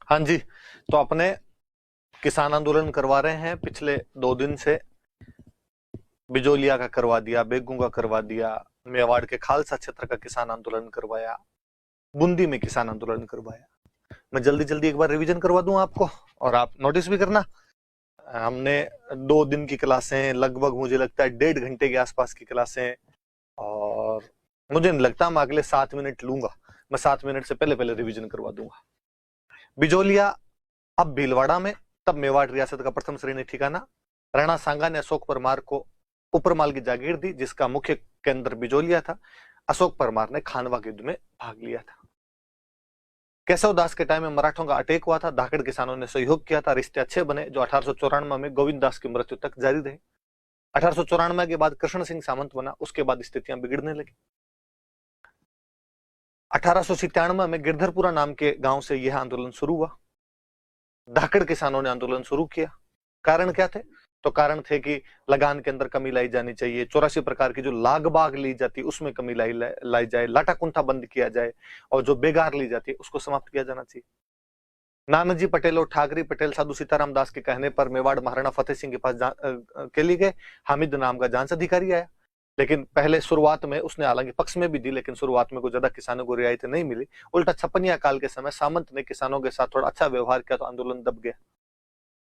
हाँ जी, तो अपने किसान आंदोलन करवा रहे हैं पिछले 2 दिन से। बिजोलिया का करवा दिया, बेगू का करवा दिया, मेवाड़ के खालसा क्षेत्र का किसान आंदोलन करवाया, बूंदी में किसान आंदोलन करवाया। मैं जल्दी जल्दी एक बार रिवीजन करवा दूं आपको, और आप नोटिस भी करना। हमने 2 दिन की क्लासें, लगभग मुझे लगता है 1.5 घंटे के आसपास की क्लासें, और मुझे नहीं लगता मैं अगले 7 मिनट लूंगा। मैं 7 मिनट से पहले पहले रिवीजन करवा दूंगा। बिजोलिया अब भीलवाड़ा में, तब मेवाड़ रियासत का प्रथम श्रेणी ठिकाना। राणा सांगा ने अशोक परमार को उपरमाल की जागीर दी, जिसका मुख्य केंद्र बिजोलिया था। अशोक परमार ने खानवा के युद्ध में भाग लिया था। केशव दास के टाइम में मराठों का अटैक हुआ था, धाकड़ किसानों ने सहयोग किया था, रिश्ते अच्छे बने, जो 1894 में गोविंद दास की मृत्यु तक जारी रहे। 1894 के बाद कृष्ण सिंह सामंत बना, उसके बाद स्थितियां बिगड़ने लगी। 1897 में गिरधरपुरा नाम के गांव से यह आंदोलन शुरू हुआ। धाकड़ किसानों ने आंदोलन शुरू किया। कारण क्या थे? तो कारण थे कि लगान के अंदर कमी लाई जानी चाहिए, 84 प्रकार की जो लाग बाग ली जाती उसमें कमी लाई जाए, लाटा कुंठा बंद किया जाए, और जो बेगार ली जाती है उसको समाप्त किया जाना चाहिए। नानाजी पटेल और ठाकरी पटेल साधु सीताराम दास के कहने पर मेवाड़ महाराणा फतेह सिंह के पास के लिए गए। हामिद नाम का जांच अधिकारी आया, लेकिन पहले शुरुआत में उसने हालांकि पक्ष में भी दी, लेकिन शुरुआत में कोई ज्यादा किसानों को रियायत नहीं मिली। उल्टा छपनिया काल के समय सामंत ने किसानों के साथ थोड़ा अच्छा व्यवहार किया तो आंदोलन दब गया।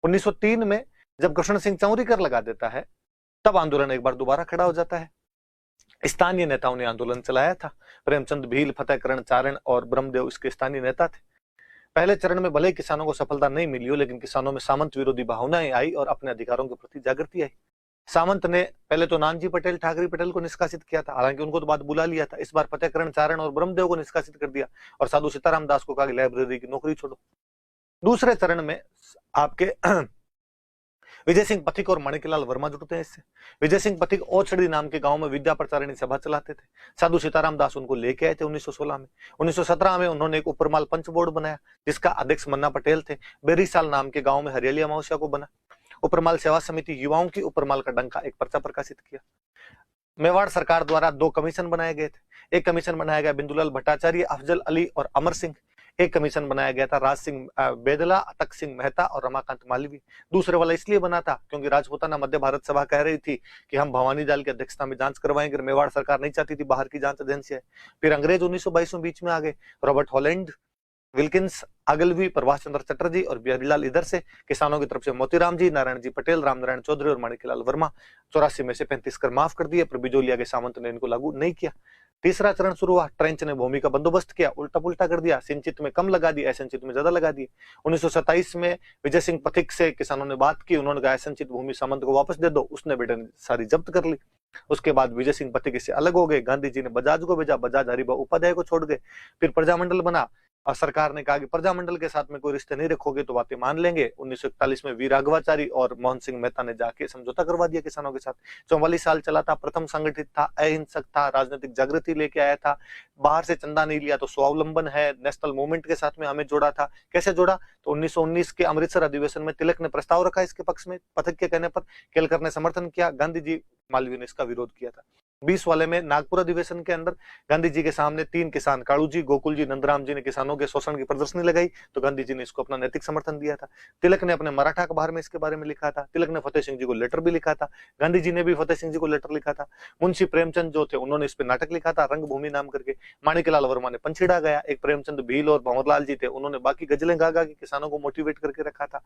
1903 में जब कृष्ण सिंह चौरी कर लगा देता है, तब आंदोलन एक बार दोबारा खड़ा हो जाता है। स्थानीय नेताओं ने आंदोलन चलाया था। प्रेमचंद भील, फतेहकरण चारण और ब्रह्मदेव इसके स्थानीय नेता थे। पहले चरण में भले किसानों को सफलता नहीं मिली हो, लेकिन किसानों में सामंत विरोधी भावनाएं आई और अपने अधिकारों के प्रति जागृति आई। सामंत ने पहले तो नानजी पटेल, ठाकरी पटेल को निष्कासित किया था, हालांकि उनको तो बाद बुला लिया था। इस बार फतेहकरण चारण और ब्रह्मदेव को निष्कासित कर दिया और साधु सीताराम दास को कहा कि लाइब्रेरी की नौकरी छोड़ो। दूसरे चरण में आपके विजय सिंह पथिक और माणिकलाल वर्मा जुटते हैं इससे। विजय सिंह पथिक ओछड़ी नाम के गांव में विद्या प्रचारिणी सभा चलाते थे। साधु सीताराम दास उनको लेके आए थे 1916 में। 1917 में उन्होंने एक उपरमाल पंच बोर्ड बनाया, जिसका अध्यक्ष मन्ना पटेल थे। बेरीसाल नाम के गांव में हरियाली अमावस्या को बना। उपरमाल सेवा समिति युवाओं की उपरमाल का डंका एक पर्चा प्रकाशित किया। मेवाड़ सरकार द्वारा 2 कमीशन बनाए गए थे। एक कमीशन बनाया गया बिंदुलाल भट्टाचार्य, अफजल अली और अमर सिंह। एक कमीशन बनाया गया था राज सिंह बेदला, अतक सिंह मेहता और रमाकांत मालवी। दूसरे वाला इसलिए बना था क्योंकि राजपूताना मध्य भारत सभा कह रही थी कि हम भवानी जाल की अध्यक्षता में जांच करवाएंगे। मेवाड़ सरकार नहीं चाहती थी बाहर की जांच एजेंसी है। फिर अंग्रेज 1922 में बीच में आ गए। रॉबर्ट हॉलैंड, विल्किंस, अगलवी, प्रभाष चंद्र चटर्जी और बिहारीलाल इधर से। किसानों की तरफ से मोतीराम जी, नारायण जी पटेल, रामनारायण चौधरी और माणिकलाल वर्मा। 84 में से 35 कर माफ कर दिए, पर बिजोलिया के सामंत ने इनको लागू नहीं किया। तीसरा चरण शुरू हुआ। ट्रेंच ने भूमि का बंदोबस्त किया, उल्टा पुल्टा कर दिया, सिंचित में कम लगा दिया, असंचित में ज्यादा लगा दिए। 1927 में विजय सिंह पथिक से किसानों ने बात की, उन्होंने कहा असंचित भूमि सामंत को वापस दे दो, उसने बेटे ने सारी जब्त कर ली। उसके बाद विजय सिंह पथिक इससे अलग हो गए। गांधी जी ने बजाज को भेजा, बजाज हरिभाऊ उपाध्याय को छोड़ गए। फिर प्रजामंडल बना और सरकार ने कहा कि प्रजामंडल के साथ में कोई रिश्ते नहीं रखोगे तो बातें मान लेंगे। 1941 में वीर राघवाचारी और मोहन सिंह मेहता ने जाके समझौता करवा दिया किसानों के साथ। 44 साल चला था, प्रथम संगठित था, अहिंसक था, राजनीतिक जागृति लेके आया था, बाहर से चंदा नहीं लिया, तो स्वावलंबन है, नेशनल मूवमेंट के साथ में हमें जोड़ा था। कैसे जोड़ा? तो 1919 के अमृतसर अधिवेशन में तिलक ने प्रस्ताव रखा इसके पक्ष में, पथिक के कहने पर केलकर ने समर्थन किया, गांधी जी, मालवीय ने इसका विरोध किया था। 20 वाले में नागपुर अधिवेशन के अंदर गांधी जी के सामने 3 किसान, कालू जी, गोकुल जी, नंदराम जी ने किसानों के शोषण की प्रदर्शनी लगाई, तो गांधी जी ने इसको अपना नैतिक समर्थन दिया था। तिलक ने अपने मराठा अखबार में इसके बारे में लिखा था। तिलक ने फतेह सिंह जी को लेटर भी लिखा था। गांधी जी ने भी फतेह सिंह जी को लेटर लिखा था। मुंशी प्रेमचंद जो थे उन्होंने इस पर नाटक लिखा था, रंगभूमि नाम करके। माणिकलाल वर्मा ने पंछीड़ा गया। एक प्रेमचंद भील और भंवरलाल जी थे, उन्होंने बाकी गजलें गा गा के किसानों को मोटिवेट करके रखा था।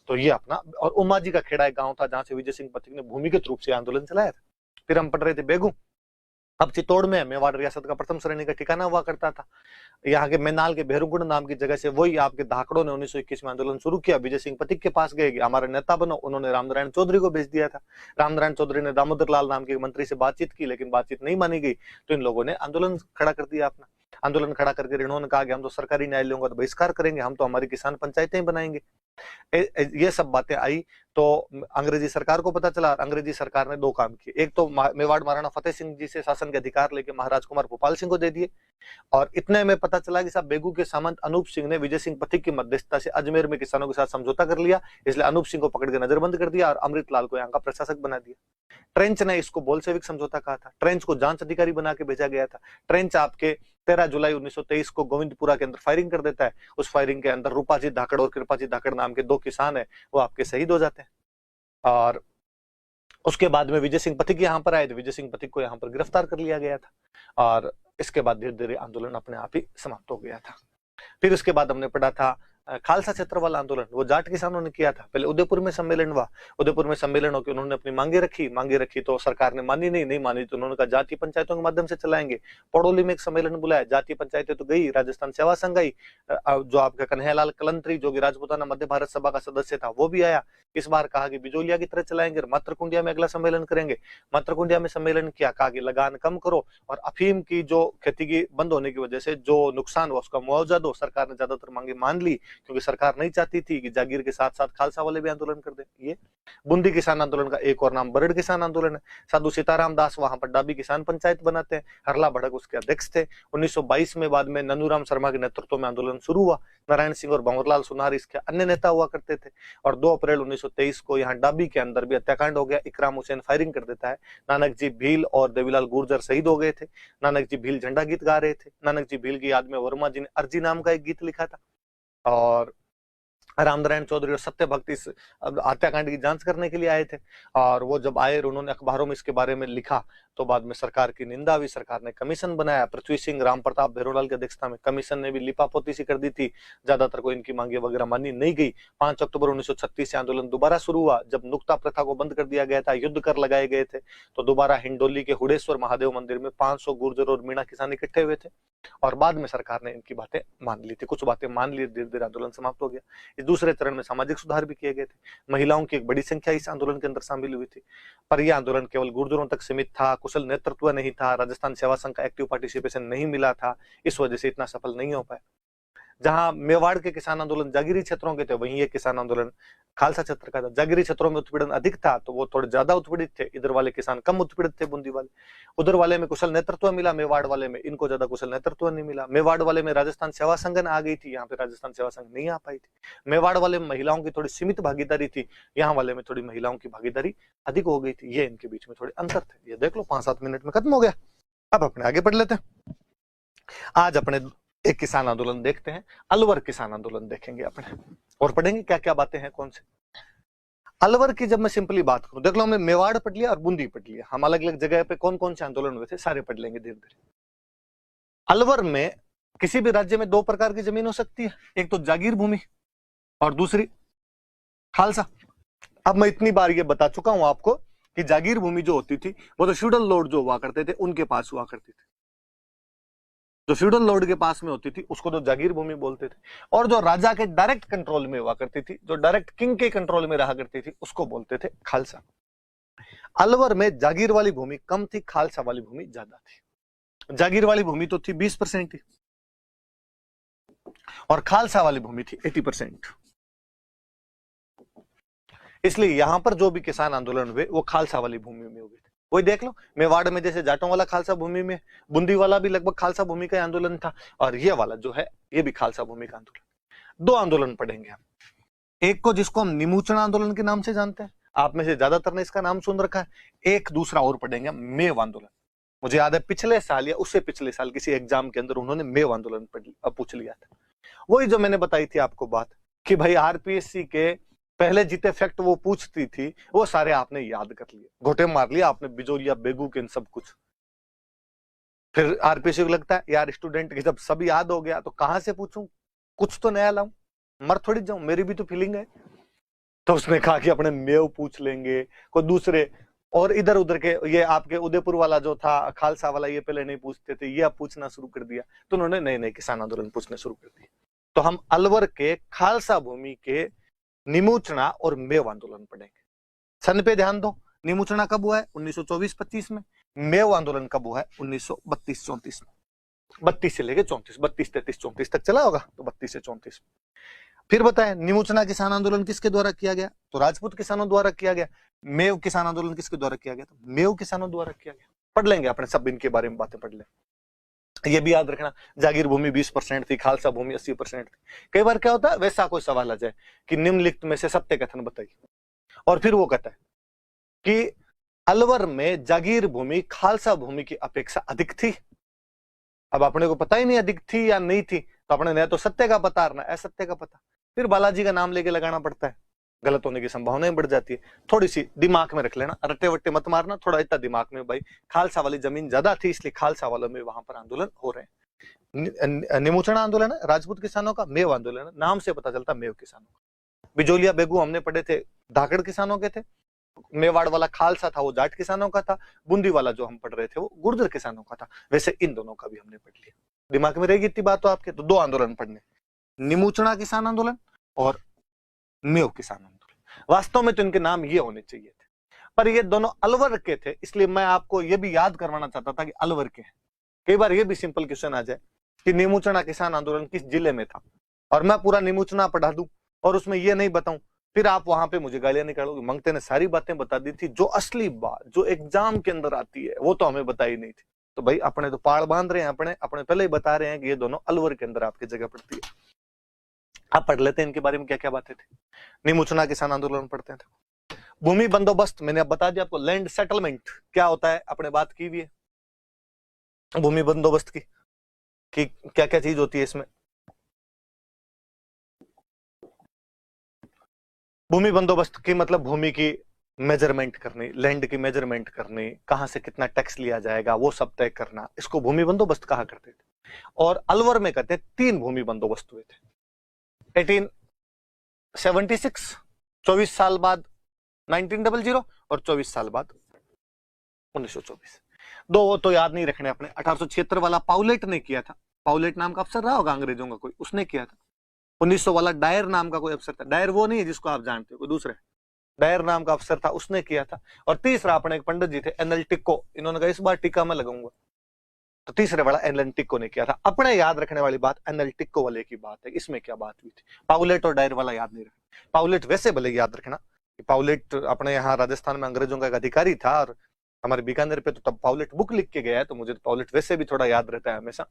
तो ये अपना, और उमा जी का खेड़ा एक गांव था जहां से विजय सिंह पथिक ने भूमिगत रूप से आंदोलन चलाया था। फिर हम पढ़ रहे थे बेगू। अब चित्तौड़ में मेवाड़ रियासत का प्रथम श्रेणी का ठिकाना हुआ करता था। यहाँ के मैनाल के भेरुगुंड नाम की जगह से वही आपके धाकड़ों ने 1921 में आंदोलन शुरू किया। विजय सिंह पथिक के पास गए, हमारे नेता बनो, उन्होंने रामनारायण चौधरी को भेज दिया था। रामनारायण चौधरी ने दामोदर लाल नाम के मंत्री से बातचीत की, लेकिन बातचीत नहीं मानी गई, तो इन लोगों ने आंदोलन खड़ा कर दिया अपना। आंदोलन खड़ा करके इन्होंने कहा कि हम तो सरकारी न्यायालयों का बहिष्कार करेंगे, हम तो हमारी किसान पंचायतें बनाएंगे। ये सब बातें आई तो अंग्रेजी सरकार को पता चला। अंग्रेजी सरकार ने 2 काम किए। एक तो मेवाड़ महाराणा फतेह सिंह जी से शासन के अधिकार लेके महाराज कुमार भोपाल सिंह को दे दिए, और इतने में पता चला कि साहब बेगू के सामंत अनूप सिंह ने विजय सिंह पथिक की मध्यस्थता से अजमेर में किसानों के साथ समझौता कर लिया, इसलिए अनूप सिंह को पकड़ के नजरबंद कर दिया और अमृतलाल को यहाँ का प्रशासक बना दिया। ट्रेंच ने इसको बोल्शेविक समझौता कहा था। ट्रेंच को जांच अधिकारी बना के भेजा गया था। ट्रेंच आपके 13 जुलाई 1923 को गोविंदपुरा के अंदर फायरिंग कर देता है। उस फायरिंग के अंदर रूपाजी धाकड़ और कृपाजी धाकड़ नाम के 2 किसान है, वो आपके शहीद हो जाते हैं। और उसके बाद में विजय सिंह पथिक यहाँ पर आए थे। विजय सिंह पथिक को यहाँ पर गिरफ्तार कर लिया गया था और इसके बाद धीरे धीरे आंदोलन अपने आप ही समाप्त हो गया था। फिर उसके बाद हमने पढ़ा था खालसा क्षेत्र वाला आंदोलन, वो जाट किसानों ने किया था। पहले उदयपुर में सम्मेलन हुआ, उदयपुर में सम्मेलन होकर उन्होंने अपनी मांगे रखी तो सरकार ने नहीं मानी तो उन्होंने कहा जातीय पंचायतों के माध्यम से चलाएंगे। पड़ोली में एक सम्मेलन बुलाया, जातीय पंचायतें तो गई, राजस्थान सेवा संघ आई, जो आपका कन्हैयालाल कलंतरी जो कि राजपूताना मध्य भारत सभा का सदस्य था वो भी आया। इस बार कहा कि बिजोलिया की तरह चलाएंगे, मातृकुंडिया में अगला सम्मेलन करेंगे। मातृकुंडिया में सम्मेलन किया, कहा कि लगान कम करो और अफीम की जो खेती की बंद होने की वजह से जो नुकसान हुआ उसका मुआवजा दो। सरकार ने ज्यादातर मांगे मान ली क्योंकि सरकार नहीं चाहती थी कि जागीर के साथ साथ खालसा वाले भी आंदोलन कर दें। ये बूंदी किसान आंदोलन का एक और नाम बरड़ किसान आंदोलन है। साधु सीताराम दास वहां पर डाबी किसान पंचायत बनाते हैं, हरला भड़क उसके अध्यक्ष थे। 1922 में बाद में ननूराम शर्मा के नेतृत्व में आंदोलन शुरू हुआ। नारायण सिंह और भंवरलाल सुनार इसके अन्य नेता हुआ करते थे। और 2 अप्रैल 1923 को यहाँ डाबी के अंदर भी हत्याकांड हो गया। इकराम हुसैन फायरिंग कर देता है। नानक जी भील और देवीलाल गुर्जर शहीद हो गए थे। नानक जी भील झंडा गीत गा रहे थे। नानक जी भील की याद में वर्मा जी ने अर्जी नाम का एक गीत लिखा था। और रामनारायण चौधरी और सत्य भक्त इस हत्याकांड की जांच करने के लिए आए थे। और वो जब आए और उन्होंने अखबारों में इसके बारे में लिखा तो बाद में सरकार की निंदा हुई। सरकार ने कमीशन बनाया, पृथ्वी सिंह, राम प्रताप, भैरोलाल की अध्यक्षता में। कमीशन ने भी लिपापोती सी कर दी थी, ज्यादातर को इनकी मांगे वगैरह मानी नहीं गई। 5 अक्टूबर 1936 से आंदोलन दोबारा शुरू हुआ, जब नुक्ता प्रथा को बंद कर दिया गया था, युद्ध कर लगाए गए थे। तो दोबारा हिंडोली के हुडेश्वर महादेव मंदिर में 500 गुर्जर और मीणा किसान इकट्ठे हुए थे और बाद में सरकार ने इनकी बातें मान ली थी। कुछ बातें मान ली, धीरे धीरे आंदोलन समाप्त हो गया। इस दूसरे चरण में सामाजिक सुधार भी किए गए थे। महिलाओं की एक बड़ी संख्या इस आंदोलन के अंदर शामिल हुई थी, पर यह आंदोलन केवल गुर्जरों तक सीमित था, कुशल नेतृत्व नहीं था, राजस्थान सेवा संघ का एक्टिव पार्टिसिपेशन नहीं मिला था, इस वजह से इतना सफल नहीं हो पाया। जहां मेवाड़ के किसान आंदोलन जागीरी क्षेत्रों के थे, वहीं ये किसान आंदोलन खालसा क्षेत्र का था। जागीरी क्षेत्रों में उत्पीड़न अधिक था तो वो थोड़े ज्यादा उत्पीड़ित थे, इधर वाले किसान कम उत्पीड़ित थे, बूंदी वाले। उधर वाले में कुशल नेतृत्व मिला, मेवाड़ वाले में इनको ज्यादा कुशल नेतृत्व नहीं मिला। मेवाड़ वाले में राजस्थान सेवा संघ आ गई थी, यहाँ पे राजस्थान सेवा संघ नहीं आ पाई थी। मेवाड़ वाले में महिलाओं की थोड़ी सीमित भागीदारी थी, यहाँ वाले में थोड़ी महिलाओं की भागीदारी अधिक हो गई थी। ये इनके बीच में थोड़े अंतर थे। ये देख लो 5-7 मिनट में खत्म हो गया। अब अपने आगे बढ़ लेते हैं। आज अपने एक किसान आंदोलन देखते हैं, अलवर किसान आंदोलन देखेंगे अपने और पढ़ेंगे क्या क्या बातें हैं कौन से। अलवर की जब मैं सिंपली बात करूं, देख लो हमने मेवाड़ पढ़ लिया और बूंदी पढ़ लिया, हम अलग अलग जगह पे कौन कौन से आंदोलन हुए थे सारे पढ़ लेंगे धीरे धीरे। अलवर में किसी भी राज्य में 2 प्रकार की जमीन हो सकती है, एक तो जागीर भूमि और दूसरी खालसा। अब मैं इतनी बार ये बता चुका हूं आपको कि जागीर भूमि जो होती थी वो तो फ्यूडल लॉर्ड जो हुआ करते थे उनके पास हुआ करती थी। जो फ्यूडल लॉर्ड के पास में होती थी उसको तो जागीर भूमि बोलते थे, और जो राजा के डायरेक्ट कंट्रोल में हुआ करती थी, जो डायरेक्ट किंग के कंट्रोल में रहा करती थी, उसको बोलते थे खालसा। अलवर में जागीर वाली भूमि कम थी, खालसा वाली भूमि ज्यादा थी। जागीर वाली भूमि तो थी 20% थी और खालसा वाली भूमि थी 80%। इसलिए यहां पर जो भी किसान आंदोलन हुए वो खालसा वाली भूमि में हुए थे। वही देख लो, मेवाड़ में जैसे जाटों वाला खालसा भूमि में, बूंदी वाला भी लगभग खालसा भूमि का आंदोलन था, और ये वाला जो है ये भी खालसा भूमि का आंदोलन। 2 आंदोलन पढ़ेंगे हम, एक को जिसको हम निमूचना आंदोलन के नाम से जानते हैं, आप में से ज्यादातर ने इसका नाम सुन रखा है। एक दूसरा और पढ़ेंगे मेव आंदोलन। मुझे याद है पिछले साल या उससे पिछले साल किसी एग्जाम के अंदर उन्होंने मेव आंदोलन पूछ लिया था। वही जो मैंने बताई थी आपको बात कि भाई आरपीएससी के पहले जितने फैक्ट वो पूछती थी वो सारे आपने याद कर लिए, घोटे मार लिया आपने बिजोरिया बेगू के सब कुछ। फिर आरपीएससी को लगता है यार स्टूडेंट के जब सब याद हो गया तो कहां से पूछूं, कुछ तो नया लाऊं, मर थोड़ी जाऊं, मेरी भी तो फीलिंग है। तो उसने कहा कि अपने मेव पूछ लेंगे, कोई दूसरे और इधर उधर के, ये आपके उदयपुर वाला जो था खालसा वाला ये पहले नहीं पूछते थे, ये अब पूछना शुरू कर दिया, तो उन्होंने नए नए किसान आंदोलन पूछने शुरू कर दिए। तो हम अलवर के खालसा भूमि के निमूचना और मेव आंदोलन पढ़ेंगे। सन पे ध्यान दो, निमूचना कब हुआ है 1924-25 में, मेव आंदोलन कब हुआ है 1932-34 में। 32 से लेके 34, 32, 33, 34 तक चला होगा, तो 32 से 34। फिर बताएं निमूचना किसान आंदोलन किसके द्वारा किया गया, तो राजपूत किसानों द्वारा किया गया। मेव किसान आंदोलन किसके द्वारा किया गया, तो मेव किसानों द्वारा किया गया। पढ़ लेंगे अपने सब इनके बारे में बातें पढ़ लें। ये भी याद रखना, जागीर भूमि 20% थी, खालसा भूमि 80% थी। कई बार क्या होता है वैसा कोई सवाल आ जाए कि निम्नलिखित में से सत्य कथन बताइए, और फिर वो कहता है कि अलवर में जागीर भूमि खालसा भूमि की अपेक्षा अधिक थी। अब अपने को पता ही नहीं अधिक थी या नहीं थी, तो अपने ने तो सत्य का पता ना असत्य का पता, फिर बालाजी का नाम लेके लगाना पड़ता है, गलत होने की संभावनाएं बढ़ जाती है। थोड़ी सी दिमाग में रख लेना, रट्टे वट्टे मत मारना, थोड़ा इतना दिमाग में, भाई खालसा वाली जमीन ज्यादा थी इसलिए खालसा वालों में वहां पर आंदोलन हो रहे हैं। निमोचना आंदोलन है राजपूत किसानों का, मेव आंदोलन है, नाम से पता चलता मेव किसानों का। बिजोलिया बेगू हमने पढ़े थे धाकड़ किसानों के थे, मेवाड़ वाला खालसा था वो जाट किसानों का था, बूंदी वाला जो हम पढ़ रहे थे वो गुर्जर किसानों का था। वैसे इन दोनों का भी हमने पढ़ लिया, दिमाग में रहेगी इतनी बात तो आपके। तो दो आंदोलन पढ़ने, निमोचना किसान आंदोलन और मेव किसान आंदोलन। वास्तव में तो इनके नाम ये होने चाहिए थे, पर ये दोनों अलवर के थे, इसलिए मैं आपको ये भी याद करवाना चाहता था कि अलवर के हैं। कई बार ये भी सिंपल क्वेश्चन आ जाए कि निमोचना किसान आंदोलन किस जिले में था, और मैं पूरा निमोचना पढ़ा दूं और उसमें ये नहीं बताऊं, फिर आप वहां पे मुझे गालियां निकालोगे। मंगते ने सारी बातें बता दी थी, जो असली बात जो एग्जाम के अंदर आती है वो तो हमें बताई नहीं थी। तो भाई अपने तो पाड़ बांध रहे हैं, अपने पहले ही बता रहे हैं कि ये दोनों अलवर के अंदर आपकी जगह पड़ती है। आप पढ़ लेते हैं इनके बारे में क्या क्या बातें थी। निमोचना किसान आंदोलन पढ़ते थे। भूमि बंदोबस्त मैंने अब बता दिया आपको, लैंड सेटलमेंट क्या होता है अपने बात की भी है। भूमि बंदोबस्त की क्या क्या चीज होती है इसमें। भूमि बंदोबस्त की मतलब भूमि की मेजरमेंट करनी, लैंड की मेजरमेंट करनी, कहां से कितना टैक्स लिया जाएगा वो सब तय करना, इसको भूमि बंदोबस्त कहा करते थे। और अलवर में कहते 3 भूमि बंदोबस्त हुए थे। 1876 24 साल बाद 1900 और 24 साल बाद 1924। दो तो याद नहीं रखने अपने। 1876 वाला पाउलेट ने किया था, पाउलेट नाम का अफसर रहा होगा अंग्रेजों का कोई, उसने किया था। 1900 वाला डायर नाम का कोई अफसर था, डायर वो नहीं है जिसको आप जानते हो, कोई दूसरे डायर नाम का अफसर था, उसने किया था। और तीसरा अपने एक पंडित जी थे एनएल टिक्को, इन्होंने कहा इस बार टीका मैं लगाऊंगा, तो तीसरे वाला एनएल टिक्को ने किया था। अपने याद रखने वाली बात एनएल टिक्को वाले की बात है, इसमें क्या बात हुई थी। पाउलेट और डायर वाला याद नहीं रखना। पाउलेट वैसे भले याद रखना, पाउलेट अपने यहाँ राजस्थान में अंग्रेजों का एक अधिकारी था, और हमारे बीकानेर पे तो तब पाउलेट बुक लिख के गया है, तो मुझे तो पाउलेट वैसे भी थोड़ा याद रहता है हमेशा।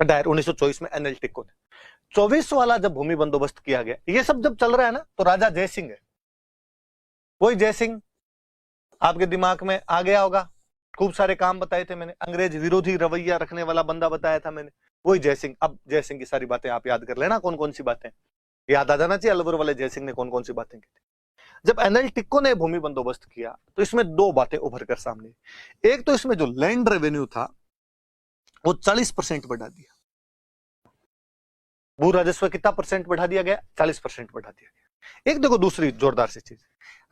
डायर 1924 में एनएल टिक्को ने। 24 वाला जब भूमि बंदोबस्त किया गया, ये सब जब चल रहा है ना, तो राजा जयसिंह है, वही जयसिंह आपके दिमाग में आ गया होगा। खूब सारे काम बताए थे मैंने, अंग्रेज विरोधी रवैया रखने वाला बंदा बताया था मैंने, वही जयसिंह। अब जयसिंह की सारी बातें आप याद कर लेना, कौन कौन सी बातें याद आ जाना चाहिए, अलवर वाले जयसिंह ने कौन कौन सी बातें की थी। जब एनएल टिक्को ने भूमि बंदोबस्त किया तो इसमें 2 बातें उभर कर सामने। एक तो इसमें जो लैंड रेवेन्यू था वो 40% बढ़ा दिया, भू राजस्व कितना परसेंट बढ़ा दिया गया, 40% बढ़ा दिया गया। एक देखो दूसरी जोरदार सी चीज,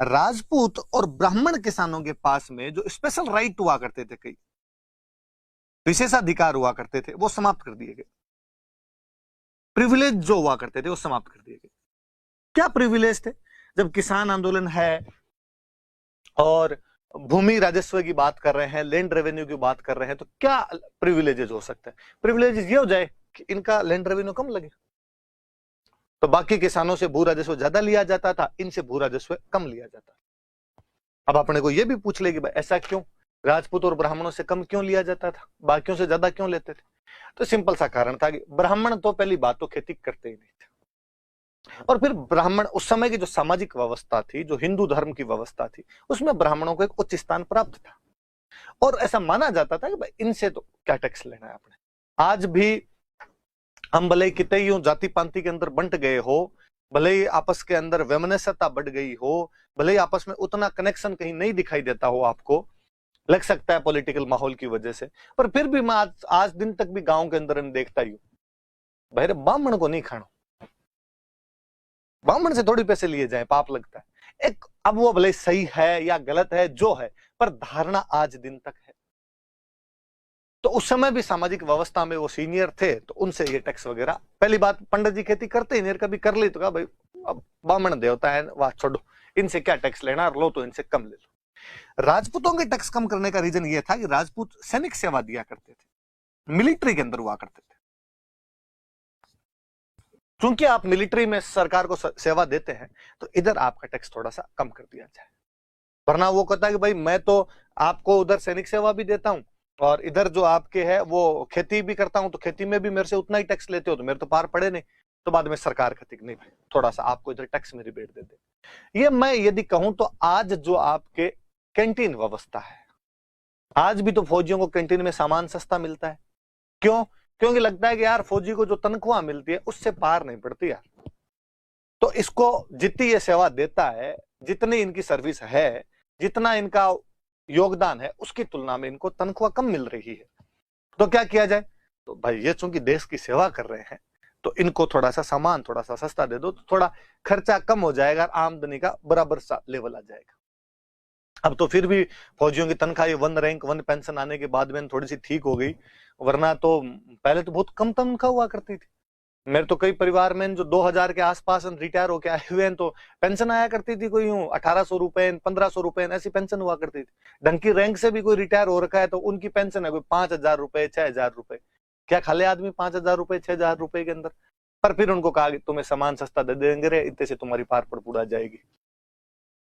राजपूत और ब्राह्मण किसानों के पास में जो स्पेशल राइट हुआ करते थे, कई विशेषाधिकार हुआ करते थे, वो समाप्त कर दिए गए। प्रिविलेज जो हुआ करते थे वो समाप्त कर दिए गए। क्या प्रिविलेज थे? जब किसान आंदोलन है और भूमि राजस्व की बात कर रहे हैं, लैंड रेवेन्यू की बात कर रहे हैं, तो क्या प्रिविलेजेस हो सकते हैं? प्रिविलेजेस ये हो जाए कि इनका लैंड रेवेन्यू कम लगे, तो बाकी किसानों से भू राजस्व ज्यादा लिया जाता था, इनसे भू राजस्व कम लिया जाता। अब अपने को यह भी पूछ ले कि भाई ऐसा क्यों, राजपूत और ब्राह्मणों से कम क्यों लिया जाता था, बाकियों से ज्यादा क्यों लेते थे? तो सिंपल सा कारण था कि ब्राह्मण तो पहली बात तो खेती करते ही नहीं थे, और फिर ब्राह्मण उस समय की जो सामाजिक व्यवस्था थी, जो हिंदू धर्म की व्यवस्था थी, उसमें ब्राह्मणों को एक उच्च स्थान प्राप्त था, और ऐसा माना जाता था कि भाई इनसे तो क्या टैक्स लेना है अपने। आज भी हम भले ही कितने ही जाति पांति के अंदर बंट गए हो, भले ही आपस के अंदर वैमनस्यता बढ़ गई हो, भले ही आपस में उतना कनेक्शन कहीं नहीं दिखाई देता हो, आपको लग सकता है पॉलिटिकल माहौल की वजह से, पर फिर भी मैं आज दिन तक भी गांव के अंदर देखता ही हूं, भाई ब्राह्मण को नहीं खाना, ब्राह्मण से थोड़ी पैसे लिए जाए, पाप लगता है एक। अब वो भले सही है या गलत है जो है, पर धारणा आज दिन तक है। तो उस समय भी सामाजिक व्यवस्था में वो सीनियर थे, तो उनसे ये टैक्स वगैरह, पहली बात पंडित जी खेती करते ही नहीं, कभी कर ली तो कहा भाई अब ब्राह्मण देवता है, वाह छोड़ो, इनसे क्या टैक्स लेना, लो तो इनसे कम ले लो। राजपूतों के टैक्स कम करने का रीजन ये था कि राजपूत सैनिक सेवा दिया करते थे, मिलिट्री के अंदर हुआ करते थे। चूंकि आप मिलिट्री में सरकार को सेवा देते हैं, तो इधर आपका टैक्स थोड़ा सा कम कर दिया जाए। वरना वो कहता है कि भाई मैं तो आपको उधर सैनिक सेवा भी देता हूं, और इधर जो आपके है वो खेती भी करता हूं, तो खेती में भी मेरे से उतना ही टैक्स लेते हो, तो मेरे तो पार पड़े नहीं। तो बाद में सरकार कहती नहीं भाई थोड़ा सा आपको इधर टैक्स में रिबेट दे दे। ये मैं यदि कहूं तो आज जो आपके कैंटीन व्यवस्था है। आज भी तो फौजियों को कैंटीन में सामान सस्ता मिलता है। क्यों? क्योंकि लगता है कि यार फौजी को जो तनख्वाह मिलती है उससे पार नहीं पड़ती यार। तो इसको जितनी ये सेवा देता है, जितनी इनकी सर्विस है, जितना इनका योगदान है, उसकी तुलना में इनको तनख्वाह कम मिल रही है। तो क्या किया जाए? तो भाई ये चूंकि देश की सेवा कर रहे हैं तो इनको थोड़ा सा सामान थोड़ा सा सस्ता दे दो, तो थोड़ा खर्चा कम हो जाएगा, आमदनी का बराबर सा लेवल आ जाएगा। अब तो फिर भी फौजियों की तनख्वाह ये 1 रैंक 1 पेंशन आने के बाद में थोड़ी सी ठीक हो गई, वरना तो पहले तो बहुत कम तनख्वाह हुआ करती थी। मेरे तो कई परिवार में जो 2000 के आसपास रिटायर होके आए हुए हैं तो पेंशन आया करती थी कोई यूं 1800 रुपए 1500 रुपए ऐसी पेंशन हुआ करती थी। ढंग की रैंक से भी कोई रिटायर हो रखा है तो उनकी पेंशन है कोई 5000 रुपए 6000 रुपए। क्या खाले आदमी 5000 रुपए 6000 रुपए के अंदर? पर फिर उनको कहा कि तुम्हें सामान सस्ता दे देंगे रे, इतने से तुम्हारी पार पर पूरा जाएगी।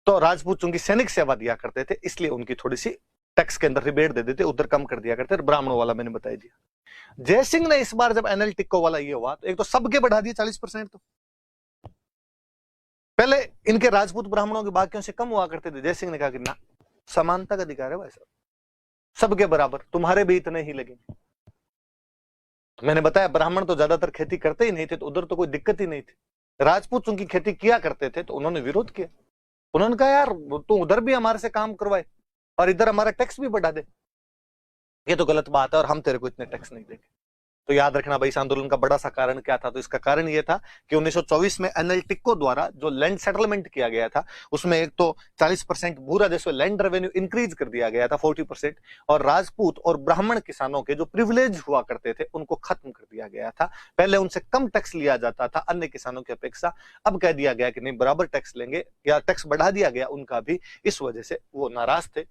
तो राजपूत चूंकि सैनिक सेवा दिया करते थे इसलिए उनकी थोड़ी सी टैक्स के अंदर रिबेट दे देते, उधर कम कर दिया करते। ब्राह्मणों वाला मैंने बताया दिया। जयसिंह ने इस बार जब एनएल टिक्को वाला ये हुआ तो एक तो सबके बढ़ा दिए 40%। तो पहले इनके राजपूत ब्राह्मणों के बाकियों से कम हुआ करते थे। जयसिंह ने कहा कि ना, समानता का अधिकार है भाई साहब, सबके बराबर, तुम्हारे भी इतने ही लगेंगे। तो मैंने बताया ब्राह्मण तो ज्यादातर खेती करते ही नहीं थे तो उधर तो कोई दिक्कत ही नहीं थी। राजपूत चूंकि खेती किया करते थे तो उन्होंने विरोध किया। उन्होंने कहा यार तू उधर भी हमारे से काम करवाए और इधर हमारा टैक्स भी बढ़ा दे, ये तो गलत बात है और हम तेरे को इतने टैक्स नहीं देंगे। तो याद रखना भाई इस आंदोलन का बड़ा सा कारण क्या था? तो इसका कारण ये था कि 1924 में एनएल टिक्को द्वारा जो लैंड सेटलमेंट किया गया था उसमें एक तो 40% भू राजस्व लैंड रेवेन्यू इंक्रीज कर दिया गया था 40%, और राजपूत और ब्राह्मण किसानों के जो प्रिविलेज हुआ करते थे उनको खत्म कर दिया गया था। पहले उनसे कम टैक्स लिया जाता था अन्य किसानों की अपेक्षा, अब कह दिया गया कि नहीं बराबर टैक्स लेंगे, या टैक्स बढ़ा दिया गया उनका भी। इस वजह से वो नाराज थे।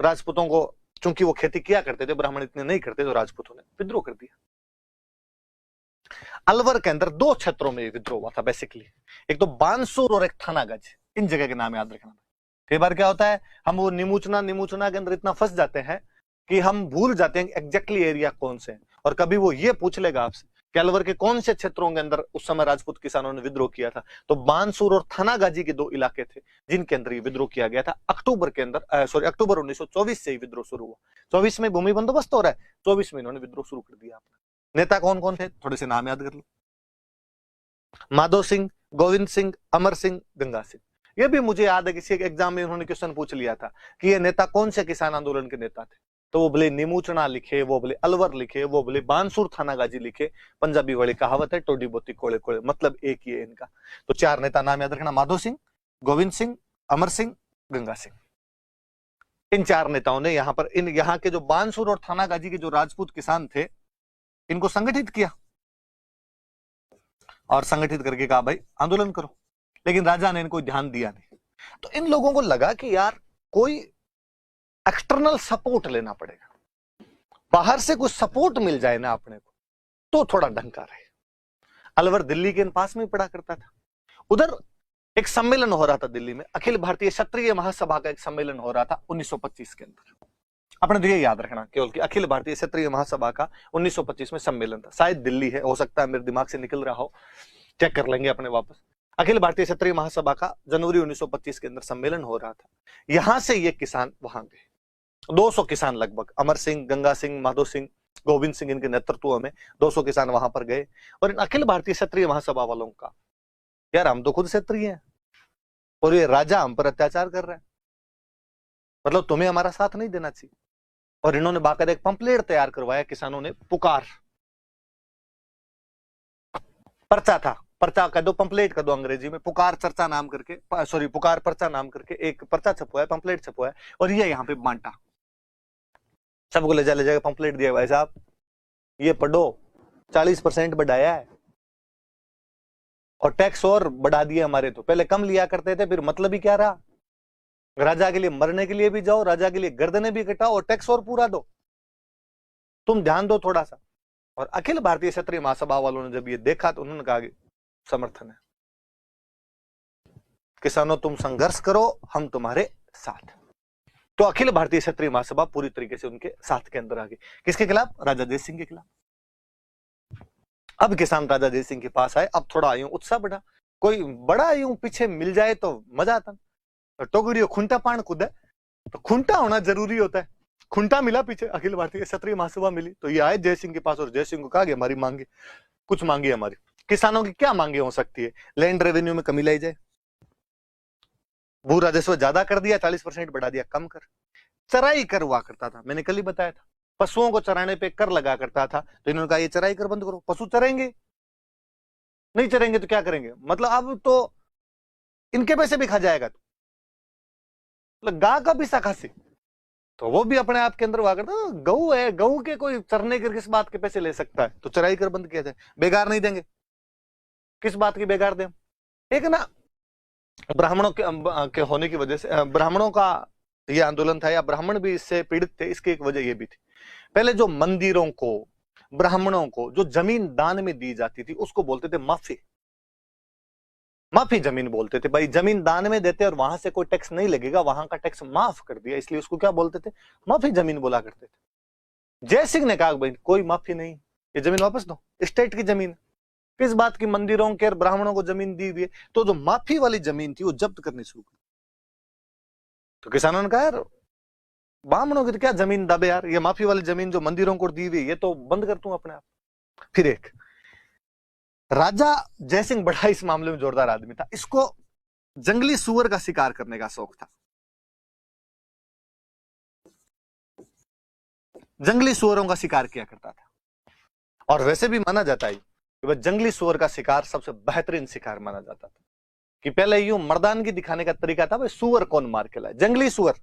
राजपूतों को चूंकि वो खेती किया करते थे, ब्राह्मण इतने नहीं करते, तो राजपूतों ने विद्रोह कर दिया। अलवर के अंदर 2 क्षेत्रों में विद्रोह हुआ था बेसिकली, एक तो बानसूर और एक थानागंज। इन जगह के नाम याद रखना। कई बार क्या होता है हम वो निमुचना के अंदर इतना फंस जाते हैं कि हम भूल जाते हैं एग्जैक्टली एरिया कौन से हैं। और कभी वो ये पूछ लेगा आपसे कि अलवर के कौन से क्षेत्रों के अंदर उस समय राजपूत किसानों ने विद्रोह किया था, तो बानसूर और थानागाजी के 2 इलाके थे जिनके अंदर ये विद्रोह किया गया था। अक्टूबर 1924 से ही विद्रोह शुरू हुआ। 24 में भूमि बंदोबस्त हो रहा है, 24 में इन्होंने विद्रोह शुरू कर दिया। नेता कौन कौन थे थोड़े से नाम याद कर लो। माधो सिंह, गोविंद सिंह, अमर सिंह, गंगा सिंह। ये भी मुझे याद है किसी एक एग्जाम में उन्होंने क्वेश्चन पूछ लिया था कि ये नेता कौन से किसान आंदोलन के नेता थे, तो वो बोले निमुचना लिखे, वो बोले अलवर लिखे, वो बोले बानसूर थानागाजी लिखे। पंजाबी वाली कहावत है टोडी बोती कोड़े कोड़े, मतलब एक ही है इनका। तो 4 नेता नाम याद रखना, माधो सिंह, गोविंद सिंह, अमर सिंह, गंगा सिंह। इन 4 नेताओं ने यहाँ पर यहाँ के जो बानसूर और थानागाजी के जो राजपूत किसान थे इनको संगठित किया और संगठित करके कहा भाई आंदोलन करो। लेकिन राजा ने इनको ध्यान दिया नहीं। तो इन लोगों को लगा कि यार कोई एक्सटर्नल सपोर्ट लेना पड़ेगा, बाहर से कुछ सपोर्ट मिल जाए ना अपने को तो थोड़ा ढंग का रहे। अलवर दिल्ली के पास में पड़ा करता था। उधर एक सम्मेलन हो रहा था दिल्ली में, अखिल भारतीय क्षत्रिय महासभा का एक सम्मेलन हो रहा था 1925 के अंदर। अपने तो ये याद रखना केवल कि अखिल भारतीय क्षत्रिय महासभा का 1925 में सम्मेलन था। शायद दिल्ली है, हो सकता है मेरे दिमाग से निकल रहा हो, चेक कर लेंगे अपने वापस। अखिल भारतीय क्षत्रिय महासभा का जनवरी 1925 के अंदर सम्मेलन हो रहा था। यहां से ये किसान वहां गए, 200 किसान लगभग, अमर सिंह, गंगा सिंह, माधो सिंह, गोविंद सिंह इनके नेतृत्व में 200 किसान वहां पर गए। और इन अखिल भारतीय क्षत्रिय महासभा वालों का, यार हम तो खुद क्षत्रिय हैं और ये राजा हम पर अत्याचार कर रहे हैं, मतलब तुम्हें हमारा साथ नहीं देना चाहिए। और इन्होंने बाकायदा एक पंपलेट तैयार करवाया, किसानों ने पुकार, पर्चा था, पर्चा कह दो, पंपलेट कह दो अंग्रेजी में, पुकार चर्चा नाम करके, सॉरी पुकार पर्चा नाम करके एक पर्चा छपवाया, पंपलेट छपवाया और ये यहाँ पे बांटा। सबको ले जाएगा पंपलेट दिया, भाई साहब ये पढ़ो, 40% बढ़ाया है और टैक्स और बढ़ा दिए हमारे, तो पहले कम लिया करते थे, फिर मतलब ही क्या रहा। राजा के लिए मरने के लिए भी जाओ, राजा के लिए गर्दनें भी कटाओ और टैक्स और पूरा दो, तुम ध्यान दो थोड़ा सा। और अखिल भारतीय क्षत्रिय महासभा वालों ने जब ये देखा तो उन्होंने कहा समर्थन है, किसानों तुम संघर्ष करो, हम तुम्हारे साथ। तो अखिल भारतीय क्षत्रिय महासभा पूरी तरीके से उनके साथ के अंदर आ गई। किसके खिलाफ? राजा जय सिंह के खिलाफ। अब किसान राजा जय सिंह के पास आए, अब थोड़ा यूं उत्साह बढ़ा, कोई बड़ा यूं पीछे मिल जाए तो मजा आता। टोगड़ियो खुंटा पान कूदे, तो खुंटा होना जरूरी होता है। खुंटा मिला पीछे, अखिल भारतीय क्षत्रिय महासभा मिली, तो ये आए जय सिंह के पास और जय सिंह को कहा कि हमारी मांगे कुछ मांगे, हमारी किसानों की क्या मांगे हो सकती है? लैंड रेवेन्यू में कमी लाई जाए, भू राजस्व ज्यादा कर दिया, 40% बढ़ा दिया, कम कर। चराई कर हुआ करता था, मैंने कल ही बताया था, पशुओं को चराने पे कर लगा करता था, तो इन्होंने कहा ये चराई कर बंद करो। पशु चरेंगे नहीं, चरेंगे तो क्या करेंगे? मतलब अब तो इनके पैसे भी खा जाएगा, तो मतलब गाय का भी शाखा तो वो भी अपने आप के अंदर हुआ करता। गऊ है, गऊ के कोई चरने के किस बात के पैसे ले सकता है? तो चराई कर बंद किया जाए। बेगार नहीं देंगे, किस बात की बेगार दें? एक ना ब्राह्मणों के होने की वजह से ब्राह्मणों का ये आंदोलन था, या ब्राह्मण भी इससे पीड़ित थे। इसकी एक वजह ये भी थी, पहले जो मंदिरों को, ब्राह्मणों को जो जमीन दान में दी जाती थी उसको बोलते थे माफी। माफी जमीन बोलते थे, भाई जमीन दान में देते और वहां से कोई टैक्स नहीं लगेगा, वहां का टैक्स माफ कर दिया, इसलिए उसको क्या बोलते थे? माफी जमीन बोला करते थे। जय सिंह ने कहा भाई कोई माफी नहीं, ये जमीन वापस दो, स्टेट की जमीन, किस बात की मंदिरों के और ब्राह्मणों को जमीन दी हुई है? तो जो माफी वाली जमीन थी वो जब्त करनी शुरू की। तो किसानों ने कहा यार ब्राह्मणों की तो क्या जमीन दबे यार, ये माफी वाली जमीन जो मंदिरों को दी हुई ये तो बंद कर दूं अपने आप। फिर एक राजा जयसिंह बड़ा इस मामले में जोरदार आदमी था, इसको जंगली सुअर का शिकार करने का शौक था। जंगली सुअरों का शिकार किया करता था, और वैसे भी माना जाता है कि वह जंगली सुअर का शिकार सबसे बेहतरीन शिकार माना जाता था। कि पहले यूं मर्दानगी दिखाने का तरीका था, भाई सुअर कौन मार के लाए, जंगली सुअर।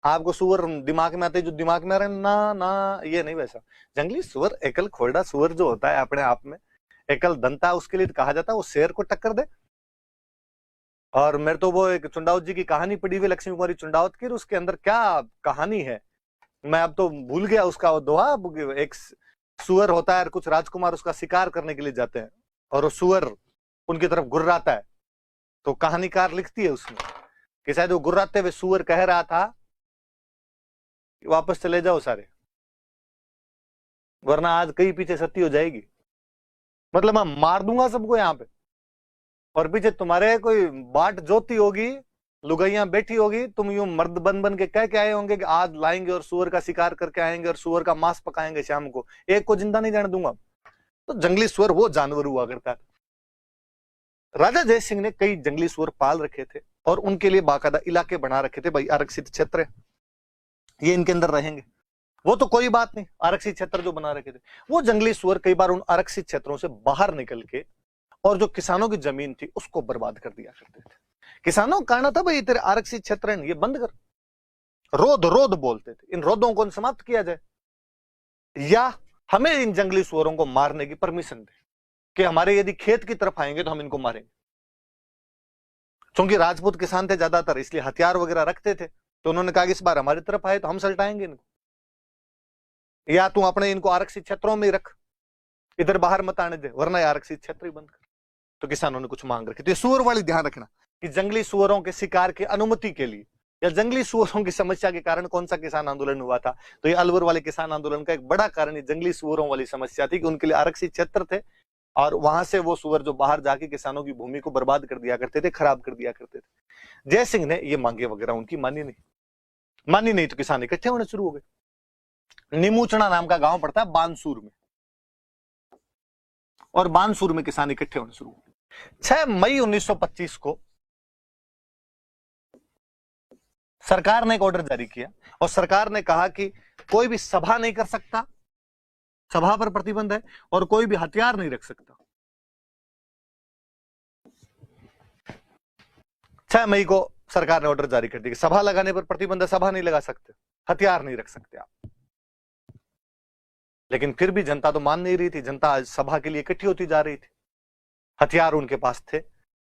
आपको सुअर दिमाग में आते जो दिमाग में आ रहे ना ना, ये नहीं, वैसा जंगली सुअर, एकल खोड़ा सुअर जो होता है अपने आप में एकल दंता, उसके लिए कहा जाता है वो शेर को टक्कर दे। और मेरे तो वो एक चुंडावत जी की कहानी पड़ी हुई, लक्ष्मी कुमारी चुंडावत की, उसके अंदर क्या कहानी है मैं अब तो भूल गया उसका। वो दोहा, एक सुअर होता है और कुछ राजकुमार उसका शिकार करने के लिए जाते हैं और वो सुअर उनकी तरफ गुर्राता है। तो कहानीकार लिखती है उसमें कि शायद वो गुर्राते हुए सुअर कह रहा था कि वापस चले जाओ सारे, वरना आज कहीं पीछे सती हो जाएगी। मतलब मैं मार दूंगा सबको यहाँ पे, और पीछे तुम्हारे कोई बाट जोती होगी, लुगाइयां बैठी होगी, तुम यूं मर्द बन बन के कह के आए होंगे कि आज लाएंगे और सुअर का शिकार करके आएंगे और सुअर का मांस पकाएंगे शाम को, एक को जिंदा नहीं जाने दूंगा। तो जंगली सुअर वो जानवर हुआ करता है। राजा जय सिंह ने कई जंगली सुअर पाल रखे थे और उनके लिए बाकायदा इलाके बना रखे थे, भाई आरक्षित क्षेत्र ये इनके अंदर रहेंगे। वो तो कोई बात नहीं, आरक्षित क्षेत्र जो बना रखे थे, वो जंगली सुअर कई बार उन आरक्षित क्षेत्रों से बाहर निकल के और जो किसानों की जमीन थी उसको बर्बाद कर दिया करते थे। किसानों का कहना था भाई तेरे आरक्षित क्षेत्र है ये बंद कर, रोध रोध बोलते थे, इन रोधों को समाप्त किया जाए, या हमें इन जंगली सुअरों को मारने की परमिशन दे कि हमारे यदि खेत की तरफ आएंगे तो हम इनको मारेंगे। क्योंकि राजपूत किसान थे ज्यादातर, इसलिए हथियार वगैरह रखते थे, तो उन्होंने कहा कि इस बार हमारी तरफ आए तो हम सल्टाएंगे इनको, या तू अपने इनको आरक्षित क्षेत्रों में रख, इधर बाहर मत आने दे, वरना आरक्षित क्षेत्र ही बंद कर। तो किसानों ने कुछ मांग रखी। तो सुअर वाली ध्यान रखना कि जंगली सुअरों के शिकार की अनुमति के लिए या जंगली सुअरों की समस्या के कारण कौन सा किसान आंदोलन हुआ था, तो ये अलवर वाले किसान आंदोलन का एक बड़ा कारण ये जंगली सुअरों वाली समस्या थी कि उनके लिए आरक्षित क्षेत्र थे और वहां से वो सुअर जो बाहर जाके किसानों की भूमि को बर्बाद कर दिया करते थे, खराब कर दिया करते थे। जय सिंह ने ये मांगे वगैरह उनकी मानी नहीं, तो किसान इकट्ठे होने शुरू हो गए। निमूचना नाम का गांव पड़ता है बानसूर में, और बानसूर में किसान इकट्ठे होने शुरू हुए। 6 मई 1925 को सरकार ने एक ऑर्डर जारी किया और सरकार ने कहा कि कोई भी सभा नहीं कर सकता, सभा पर प्रतिबंध है, और कोई भी हथियार नहीं रख सकता। 6 मई को सरकार ने ऑर्डर जारी कर दिया कि सभा लगाने पर प्रतिबंध है, सभा नहीं लगा सकते, हथियार नहीं रख सकते आप। लेकिन फिर भी जनता तो मान नहीं रही थी, जनता आज सभा के लिए इकट्ठी होती जा रही थी, हथियार उनके पास थे।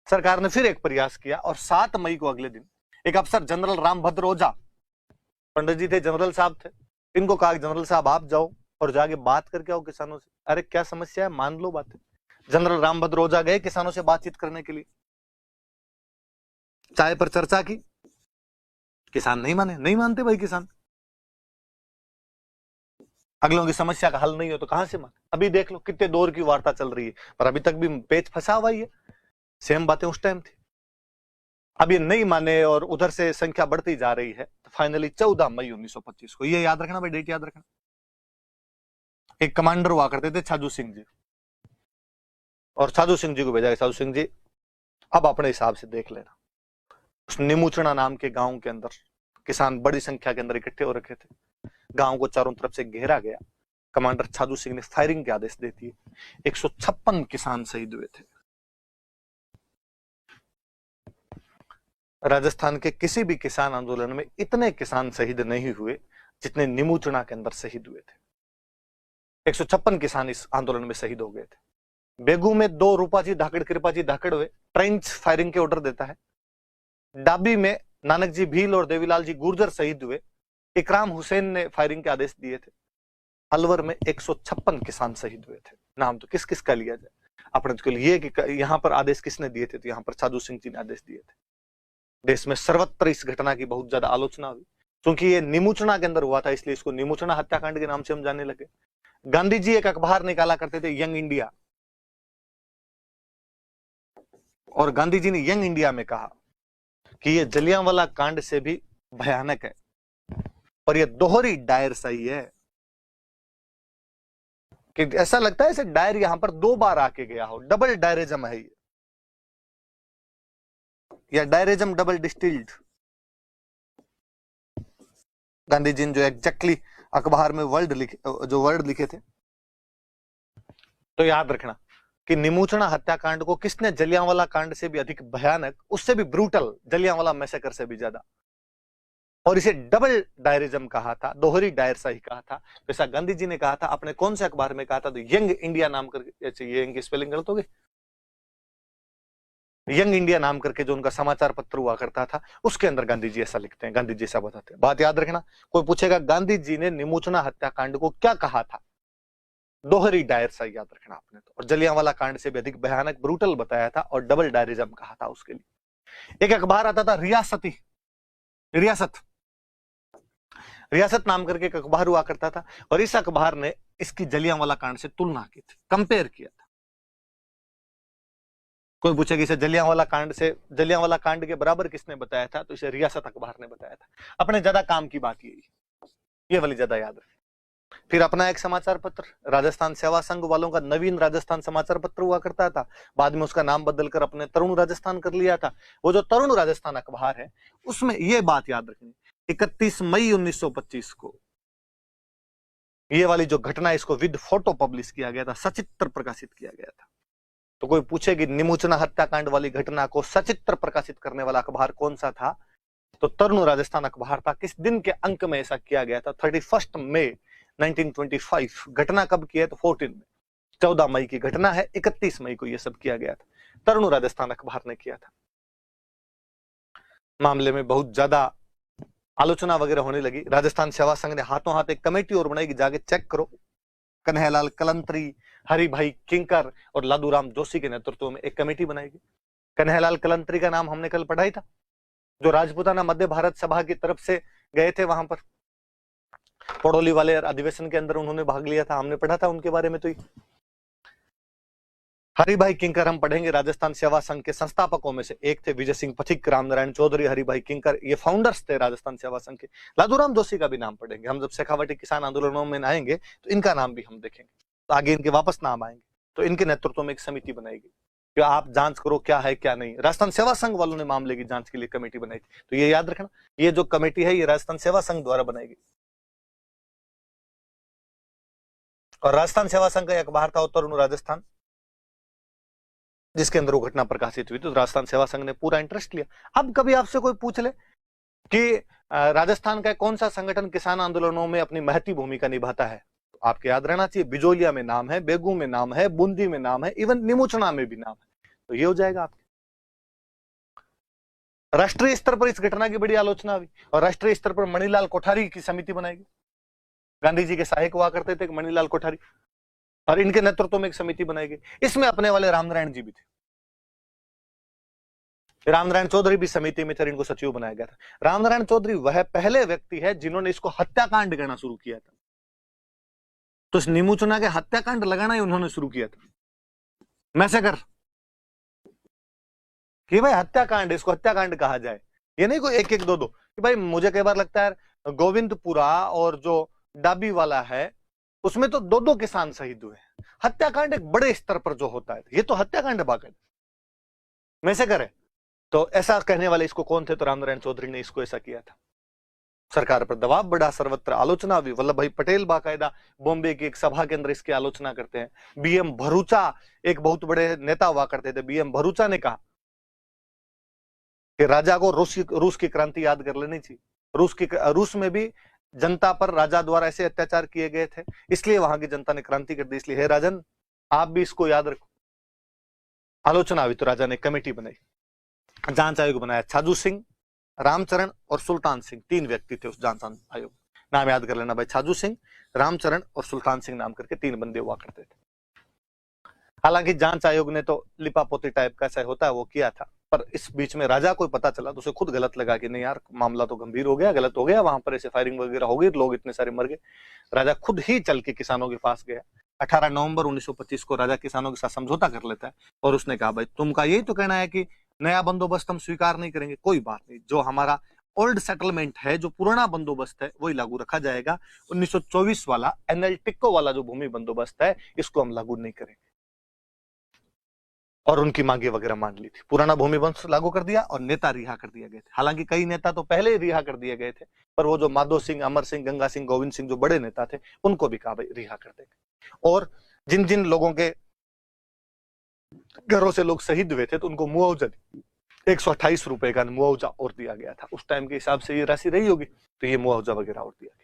सरकार ने फिर एक प्रयास किया और 7 मई को अगले दिन एक अफसर जनरल रामभद्र ओझा, पंडित जी थे, जनरल साहब थे, इनको कहा जनरल साहब आप जाओ और जाके बात करके आओ किसानों से, अरे क्या समस्या है मान लो बातें। जनरल रामभद्र ओझा गए किसानों से बातचीत करने के लिए, चाय पर चर्चा की, किसान नहीं माने, नहीं मानते भाई किसान, अगलों की समस्या का हल नहीं हो तो कहां से माने। अभी देख लो कितने दौर की वार्ता चल रही है, पर अभी तक भी पेच फंसा हुआ ही है, सेम बातें उस टाइम थी। अब ये नहीं माने और उधर से संख्या बढ़ती जा रही है, तो फाइनली 14 मई 1925 को, ये याद रखना भाई, डेट याद रखना। एक कमांडर हुआ करते थे छाजू सिंह जी, और छाजू सिंह जी को भेजा, छाजू सिंह जी अब अपने हिसाब से देख लेना। उस निमुचना नाम के गांव के अंदर किसान बड़ी संख्या के अंदर इकट्ठे हो रखे थे, गांव को चारों तरफ से घेरा गया। कमांडर छाजू सिंह ने फायरिंग के आदेश दे दिए। 156 किसान शहीद हुए थे। राजस्थान के किसी भी किसान आंदोलन में इतने किसान शहीद नहीं हुए जितने निमुचना के अंदर शहीद हुए थे। 156 किसान इस आंदोलन में शहीद हो गए थे। बेगू में 2 रूपाजी धाकड़ कृपाजी धाकड़ हुए, ट्रेंच फायरिंग के ऑर्डर देता है। डाबी में नानक जी भील और देवीलाल जी गुर्जर शहीद हुए, इकराम हुसैन ने फायरिंग के आदेश दिए थे। अलवर में 156 किसान शहीद हुए थे। नाम तो किस किस का लिया जाए अपने तो लिए कि यहां पर आदेश किसने दिए थे, तो यहां पर छाजू सिंह जी ने आदेश दिए थे। देश में सर्वत्र इस घटना की बहुत ज्यादा आलोचना हुई, क्योंकि ये निमुचना के अंदर हुआ था, इसलिए इसको निमुचना हत्याकांड के नाम से हम जानने लगे। गांधी जी एक अखबार निकाला करते थे, यंग इंडिया, और गांधी जी ने यंग इंडिया में कहा कि ये जलियांवाला कांड से भी भयानक है और ये दोहरी डायर सही है, कि ऐसा लगता है ऐसे डायर यहां पर 2 बार आके गया हो, डबल डायरिज्म है ये, या डायरिज्म डबल डिस्टिल्ड। गांधी जी ने जो एग्जैक्टली अखबार में वर्ड लिखे थे, तो याद रखना कि निमुचना हत्याकांड को किसने जलियांवाला कांड से भी अधिक भयानक, उससे भी ब्रूटल, जलियांवाला मैसेकर से भी ज्यादा, और इसे डबल डायरिज्म कहा था, दोहरी डायर सही कहा था। जैसा गांधी जी ने कहा था, अपने कौन से अखबार में कहा था, तो यंग इंडिया नाम करके, ये इनकी स्पेलिंग गलत हो गई, यंग इंडिया नाम करके जो उनका समाचार पत्र हुआ करता था, उसके अंदर गांधी जी ऐसा लिखते हैं, गांधी जी ऐसा बताते हैं। बात याद रखना, कोई पूछेगा गांधी जी ने निमुचना हत्याकांड को क्या कहा था, दोहरी डायर सही याद रखना आपने तो, और जलियांवाला कांड से भी अधिक भयानक, ब्रूटल बताया था, और डबल डायरिज्म कहा था उसके लिए। एक अखबार आता था रियासत नाम करके एक अखबार हुआ करता था, और इस अखबार ने इसकी जलियांवाला कांड से तुलना की थी, कंपेयर किया था। कोई पूछेगा इसे जलियांवाला कांड के बराबर किसने बताया था, तो इसे रियासत अखबार ने बताया था। अपने ज्यादा काम की बात ये वाली ज्यादा याद रखें। फिर अपना एक समाचार पत्र, राजस्थान सेवा संघ वालों का नवीन राजस्थान समाचार पत्र हुआ करता था, बाद में उसका नाम बदलकर अपने तरुण राजस्थान कर लिया था। वो जो तरुण राजस्थान अखबार है, उसमें ये बात याद रखनी, 31 मई 1925 को ये वाली जो घटना, इसको विद फोटो पब्लिश किया गया था, सचित्र प्रकाशित किया गया था। तो कोई पूछेगी निमुचना हत्याकांड वाली घटना को सचित्र प्रकाशित करने वाला अखबार कौन सा था, तो तरुण राजस्थान अखबार था। किस दिन के अंक में ऐसा किया गया था, 31 मई 1925। घटना कब की है, तो 14 में, 14 मई की घटना है, 31 मई को यह सब किया गया था, तरुण राजस्थान अखबार ने किया था। मामले में बहुत ज्यादा आलोचना वगैरह होने लगी। राजस्थान सेवा संघ ने हाथों हाथ एक कमेटी और बनाई कि जाके चेक करो। कन्हैयालाल कलंतरी, हरिभाई किंकर और लादूराम जोशी के नेतृत्व में एक कमेटी बनाई गई। कन्हैयालाल कलंतरी का नाम हमने कल पढ़ा ही था, जो राजपूताना मध्य भारत सभा की तरफ से गए थे, वहां पर पड़ोली वाले अधिवेशन के अंदर उन्होंने भाग लिया था, हमने पढ़ा था उनके बारे में। तो हरिभाई किंकर हम पढ़ेंगे, राजस्थान सेवा संघ के संस्थापकों में से एक थे। विजय सिंह पथिक, रामनारायण चौधरी, हरिभाई किंकर, ये फाउंडर्स थे राजस्थान सेवा संघ के। लादूराम जोशी का भी नाम पढ़ेंगे हम, जब शेखावटी किसान आंदोलनों में आएंगे तो इनका नाम भी हम देखेंगे, तो आगे इनके वापस नाम आएंगे। तो इनके नेतृत्व में एक समिति बनाई गई कि आप जांच करो क्या है क्या नहीं। राजस्थान सेवा संघ वालों ने मामले की जांच के लिए कमेटी बनाई थी। तो ये याद रखना, ये जो कमेटी है ये राजस्थान सेवा संघ द्वारा बनाई गई, और राजस्थान सेवा संघ का अखबार था तरुण राजस्थान, जिसके अंदर वो घटना प्रकाशित हुई। तो राजस्थान सेवा संघ ने पूरा इंटरेस्ट लिया। अब कभी आपसे कोई पूछ ले कि राजस्थान का कौन सा संगठन किसान आंदोलनों में अपनी महती भूमिका निभाता है, तो आपके याद रहना चाहिए, बिजोलिया में नाम है, बेगू में नाम है, बूंदी में नाम है, इवन निमुचना में भी नाम है। तो ये हो जाएगा आपके। राष्ट्रीय स्तर पर इस घटना की बड़ी आलोचना हुई, और राष्ट्रीय स्तर पर मणिलाल कोठारी की समिति बनाई गई। गांधी जी के सहायक हुआ करते थे मणिलाल कोठारी, और इनके नेतृत्व में एक समिति बनाई गई। इसमें अपने वाले रामनारायण जी भी थे, रामनारायण चौधरी भी समिति में थे, इनको सचिव बनाया गया था। रामनारायण चौधरी वह पहले व्यक्ति है जिन्होंने इसको हत्याकांड कहना शुरू किया था। तो इस निमुचना के हत्याकांड लगाना ही उन्होंने शुरू किया था, मैसेकर। कि भाई हत्याकांड, इसको हत्याकांड कहा जाए। ये नहीं कोई एक एक दो दो, कि भाई मुझे कई बार लगता है गोविंदपुरा और जो डाबी वाला है उसमें तो दो दो किसान शहीद हुए। हत्याकांड एक बड़े स्तर पर जो होता है, ये तो हत्याकांड है बाकायदा, में से करे। तो ऐसा कहने वाले इसको कौन थे? तो रामनारायण चौधरी ने इसको ऐसा किया था। सरकार पर दबाव बढ़ा, सर्वत्र आलोचना हुई। वल्लभ भाई पटेल बाकायदा बॉम्बे की एक सभा के अंदर इसकी आलोचना करते हैं। बीएम भरूचा एक बहुत बड़े नेता हुआ करते थे, बीएम भरूचा ने कहा कि राजा को रूस की क्रांति याद कर लेनी चाहिए। रूस में भी जनता पर राजा द्वारा ऐसे अत्याचार किए गए थे, इसलिए वहां की जनता ने क्रांति कर दी, इसलिए हे राजन आप भी इसको याद रखो। आलोचना हुई तो राजा ने कमेटी बनाई, जांच आयोग बनाया। छाजू सिंह, रामचरण और सुल्तान सिंह, तीन व्यक्ति थे उस जांच आयोग। नाम याद कर लेना भाई, छाजू सिंह, रामचरण और सुल्तान सिंह नाम करके तीन बंदे हुआ करते थे। हालांकि जांच आयोग ने तो लिपापोती टाइप का ऐसा होता है वो किया था, पर इस बीच में राजा को पता चला तो उसे खुद गलत लगा कि नहीं यार मामला तो गंभीर हो गया, गलत हो गया, वहां पर ऐसे फायरिंग वगैरह हो गई, लोग इतने सारे मर गए। राजा खुद ही चल के किसानों के पास गया। 18 नवंबर 1925 को राजा किसानों के साथ समझौता कर लेता है और उसने कहा भाई तुमका यही तो कहना है कि नया बंदोबस्त हम स्वीकार नहीं करेंगे, कोई बात नहीं, जो हमारा ओल्ड सेटलमेंट है, जो पुराना बंदोबस्त है वही लागू रखा जाएगा। 1924 वाला एनएल टिक्को वाला जो भूमि बंदोबस्त है इसको हम लागू नहीं करेंगे। और उनकी मांगे वगैरह मान ली थी। पुराना भूमि बंदोबस्त लागू कर दिया और नेता रिहा कर दिए गए थे। हालांकि कई नेता तो पहले ही रिहा कर दिए गए थे, पर वो जो माधो सिंह, अमर सिंह, गंगा सिंह, गोविंद सिंह जो बड़े नेता थे उनको भी कहा भाई रिहा कर देंगे। और जिन जिन लोगों के घरों से लोग शहीद हुए थे तो उनको मुआवजा 128 रुपए का मुआवजा और दिया गया था। उस टाइम के हिसाब से ये राशि रही होगी, तो ये मुआवजा वगैरह और दिया गया।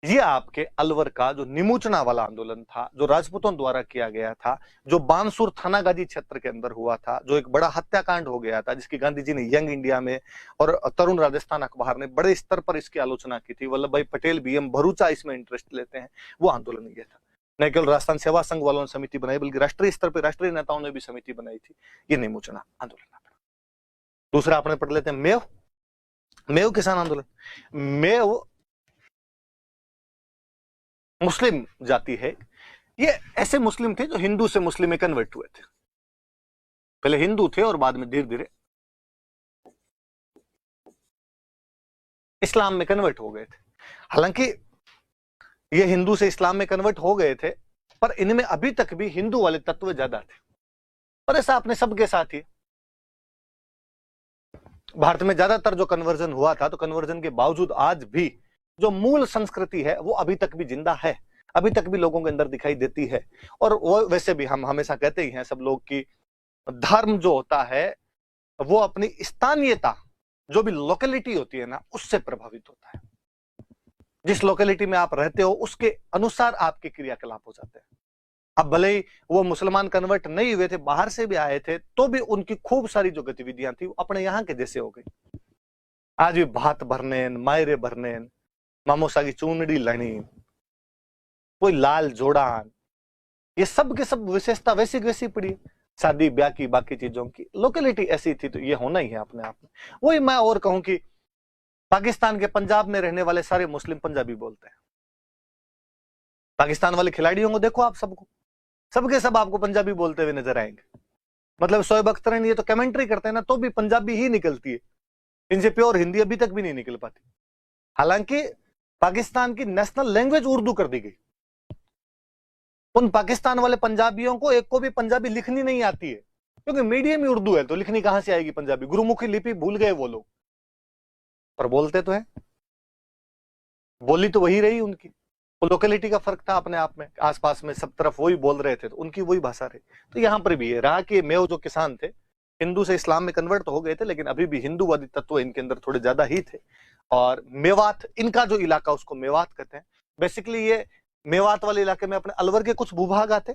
ये आपके अलवर का जो निमोचना वाला आंदोलन था, जो राजपूतों द्वारा किया गया था, जो बानसूर थानागाजी क्षेत्र के अंदर हुआ था, जो एक बड़ा हत्याकांड हो गया था, जिसकी गांधी जी ने यंग इंडिया में और तरुण राजस्थान अखबार ने बड़े स्तर पर इसकी आलोचना की थी। वल्लभ भाई पटेल, बीएम भरूचा इसमें इंटरेस्ट लेते हैं। वो आंदोलन ये था। न केवल राजस्थान सेवा संघ वालों ने समिति बनाई, बल्कि राष्ट्रीय स्तर पर राष्ट्रीय नेताओं ने भी समिति बनाई थी। ये निमोचना आंदोलन। दूसरा अपने पढ़ लेते हैं मेव। मेव किसान आंदोलन। मेव मुस्लिम जाति है। ये ऐसे मुस्लिम थे जो हिंदू से मुस्लिम में कन्वर्ट हुए थे। पहले हिंदू थे और बाद में धीरे धीरे इस्लाम में कन्वर्ट हो गए थे। हालांकि ये हिंदू से इस्लाम में कन्वर्ट हो गए थे, पर इनमें अभी तक भी हिंदू वाले तत्व ज्यादा थे। पर ऐसा अपने सबके साथ ही भारत में ज्यादातर जो कन्वर्जन हुआ था, तो कन्वर्जन के बावजूद आज भी जो मूल संस्कृति है वो अभी तक भी जिंदा है, अभी तक भी लोगों के अंदर दिखाई देती है। और वो वैसे भी हम हमेशा कहते ही हैं सब लोग कि धर्म जो होता है वो अपनी स्थानीयता, जो भी लोकेलिटी होती है ना, उससे प्रभावित होता है। जिस लोकेलिटी में आप रहते हो उसके अनुसार आपके क्रियाकलाप हो जाते हैं। अब भले ही वो मुसलमान कन्वर्ट नहीं हुए थे, बाहर से भी आए थे, तो भी उनकी खूब सारी जो गतिविधियां थी वो अपने यहाँ के जैसे हो गई। आज भी भात भरने, मायरे भरने, मामोसा की चूनड़ी लनी, कोई लाल जोड़ान, ये सब के सब विशेषता वैसी वैसी पड़ी। शादी ब्याह की, बाकी चीजों की लोकेलिटी ऐसी थी, तो ये होना ही है अपने आप में। वही मैं और कहूं कि पाकिस्तान के पंजाब में रहने वाले सारे मुस्लिम पंजाबी बोलते हैं। पाकिस्तान वाले खिलाड़ियों को देखो आप, सबको सबके सब आपको पंजाबी बोलते हुए नजर आएंगे। मतलब शोएब अख्तर ये तो कमेंट्री करते हैं ना, तो भी पंजाबी ही निकलती है, इनसे प्योर हिंदी अभी तक भी नहीं निकल पाती। हालांकि पाकिस्तान की नेशनल लैंग्वेज उर्दू कर दी गई। उन पाकिस्तान वाले पंजाबियों को एक को भी पंजाबी लिखनी नहीं आती है, क्योंकि मीडियम ही उर्दू है, तो लिखनी कहां से आएगी पंजाबी? गुरुमुखी लिपि भूल गए वो लोग, पर बोलते तो है, बोली तो वही रही उनकी। वो लोकेलिटी का फर्क था अपने आप में, आसपास में सब तरफ वही बोल रहे थे, तो उनकी वही भाषा रही। तो यहां पर भी ये रहा कि मेव जो किसान थे हिंदू से इस्लाम में कन्वर्ट तो हो गए थे, लेकिन अभी भी हिंदूवादी तत्व इनके अंदर थोड़े ज्यादा ही थे। और मेवात, इनका जो इलाका उसको मेवात कहते हैं। बेसिकली ये मेवात वाले इलाके में अपने अलवर के कुछ भूभाग आते,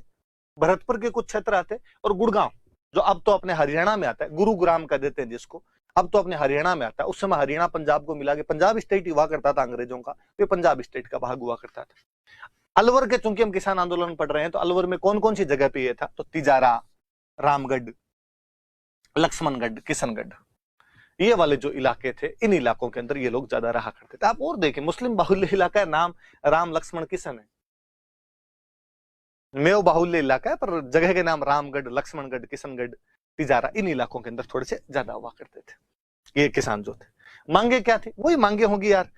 भरतपुर के कुछ क्षेत्र आते, और गुड़गांव जो अब तो अपने हरियाणा में आता है, गुरुग्राम का देते हैं जिसको, अब तो अपने हरियाणा में आता है। उस समय हरियाणा पंजाब को मिला के पंजाब स्टेट ही हुआ करता था अंग्रेजों का, तो पंजाब स्टेट का भाग हुआ करता था। अलवर के, चूंकि हम किसान आंदोलन पढ़ रहे हैं, तो अलवर में कौन कौन सी जगह पे ये था? तो तिजारा, रामगढ़, लक्ष्मणगढ़, किशनगढ़, ये वाले जो इलाके थे, इन इलाकों के अंदर ये लोग ज्यादा रहा करते थे। आप और देखें, मुस्लिम बाहुल्य इलाका है, नाम राम लक्ष्मण किशन है। मेव बाहुल्य इलाका है, पर जगह के नाम रामगढ़, लक्ष्मणगढ़, किशनगढ़, तिजारा इन इलाकों के अंदर थोड़े से ज्यादा हुआ करते थे। ये किसान जो थे, मांगे क्या थी, वही मांगे होंगी यार,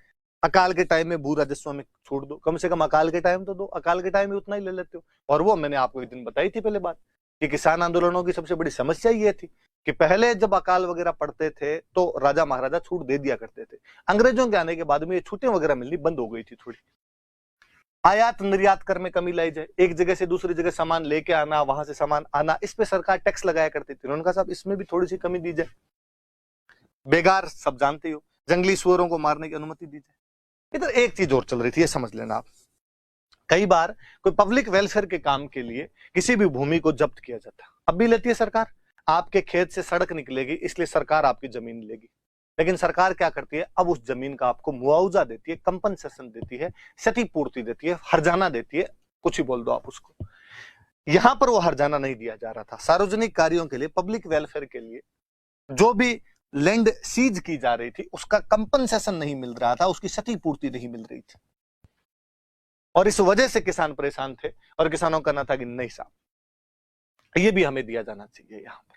अकाल के टाइम में भू राजस्व में छूट दो, कम से कम अकाल के टाइम तो दो, अकाल के टाइम में उतना ही ले लेते हो। और वो मैंने आपको एक दिन बताई थी पहले बात, कि किसान आंदोलनों की सबसे बड़ी समस्या ये थी कि पहले जब अकाल वगैरह पड़ते थे तो राजा महाराजा छूट दे दिया करते थे। अंग्रेजों के आने के बाद में ये छूटें वगैरह मिलनी बंद हो गई थी थोड़ी। आयात निर्यात कर में कमी लाई जाए, एक जगह से दूसरी जगह सामान लेके आना, वहां से सामान आना, इस पे सरकार टैक्स लगाया करती थी। उन्होंने कहा साहब इसमें भी थोड़ी सी कमी दी जाए। बेगार सब जानते हो, जंगली सुअरों को मारने की अनुमति दी जाए। इधर एक चीज और चल रही थी, ये समझ लेना आप, कई बार कोई पब्लिक वेलफेयर के काम के लिए किसी भी भूमि को जब्त किया जाता, अब भी लेती है सरकार। आपके खेत से सड़क निकलेगी इसलिए सरकार आपकी जमीन लेगी, लेकिन सरकार क्या करती है, अब उस जमीन का आपको मुआवजा देती है, कंपनसेशन देती है, क्षतिपूर्ति देती है, हर्जाना देती है, कुछ ही बोल दो आप उसको। यहां पर वो हर्जाना नहीं दिया जा रहा था। सार्वजनिक कार्यों के लिए, पब्लिक वेलफेयर के लिए जो भी लैंड सीज की जा रही थी उसका कंपनसेशन नहीं मिल रहा था, उसकी क्षतिपूर्ति नहीं मिल रही थी, और इस वजह से किसान परेशान थे। और किसानों का कहना था कि नहीं साहब ये भी हमें दिया जाना चाहिए यहां पर।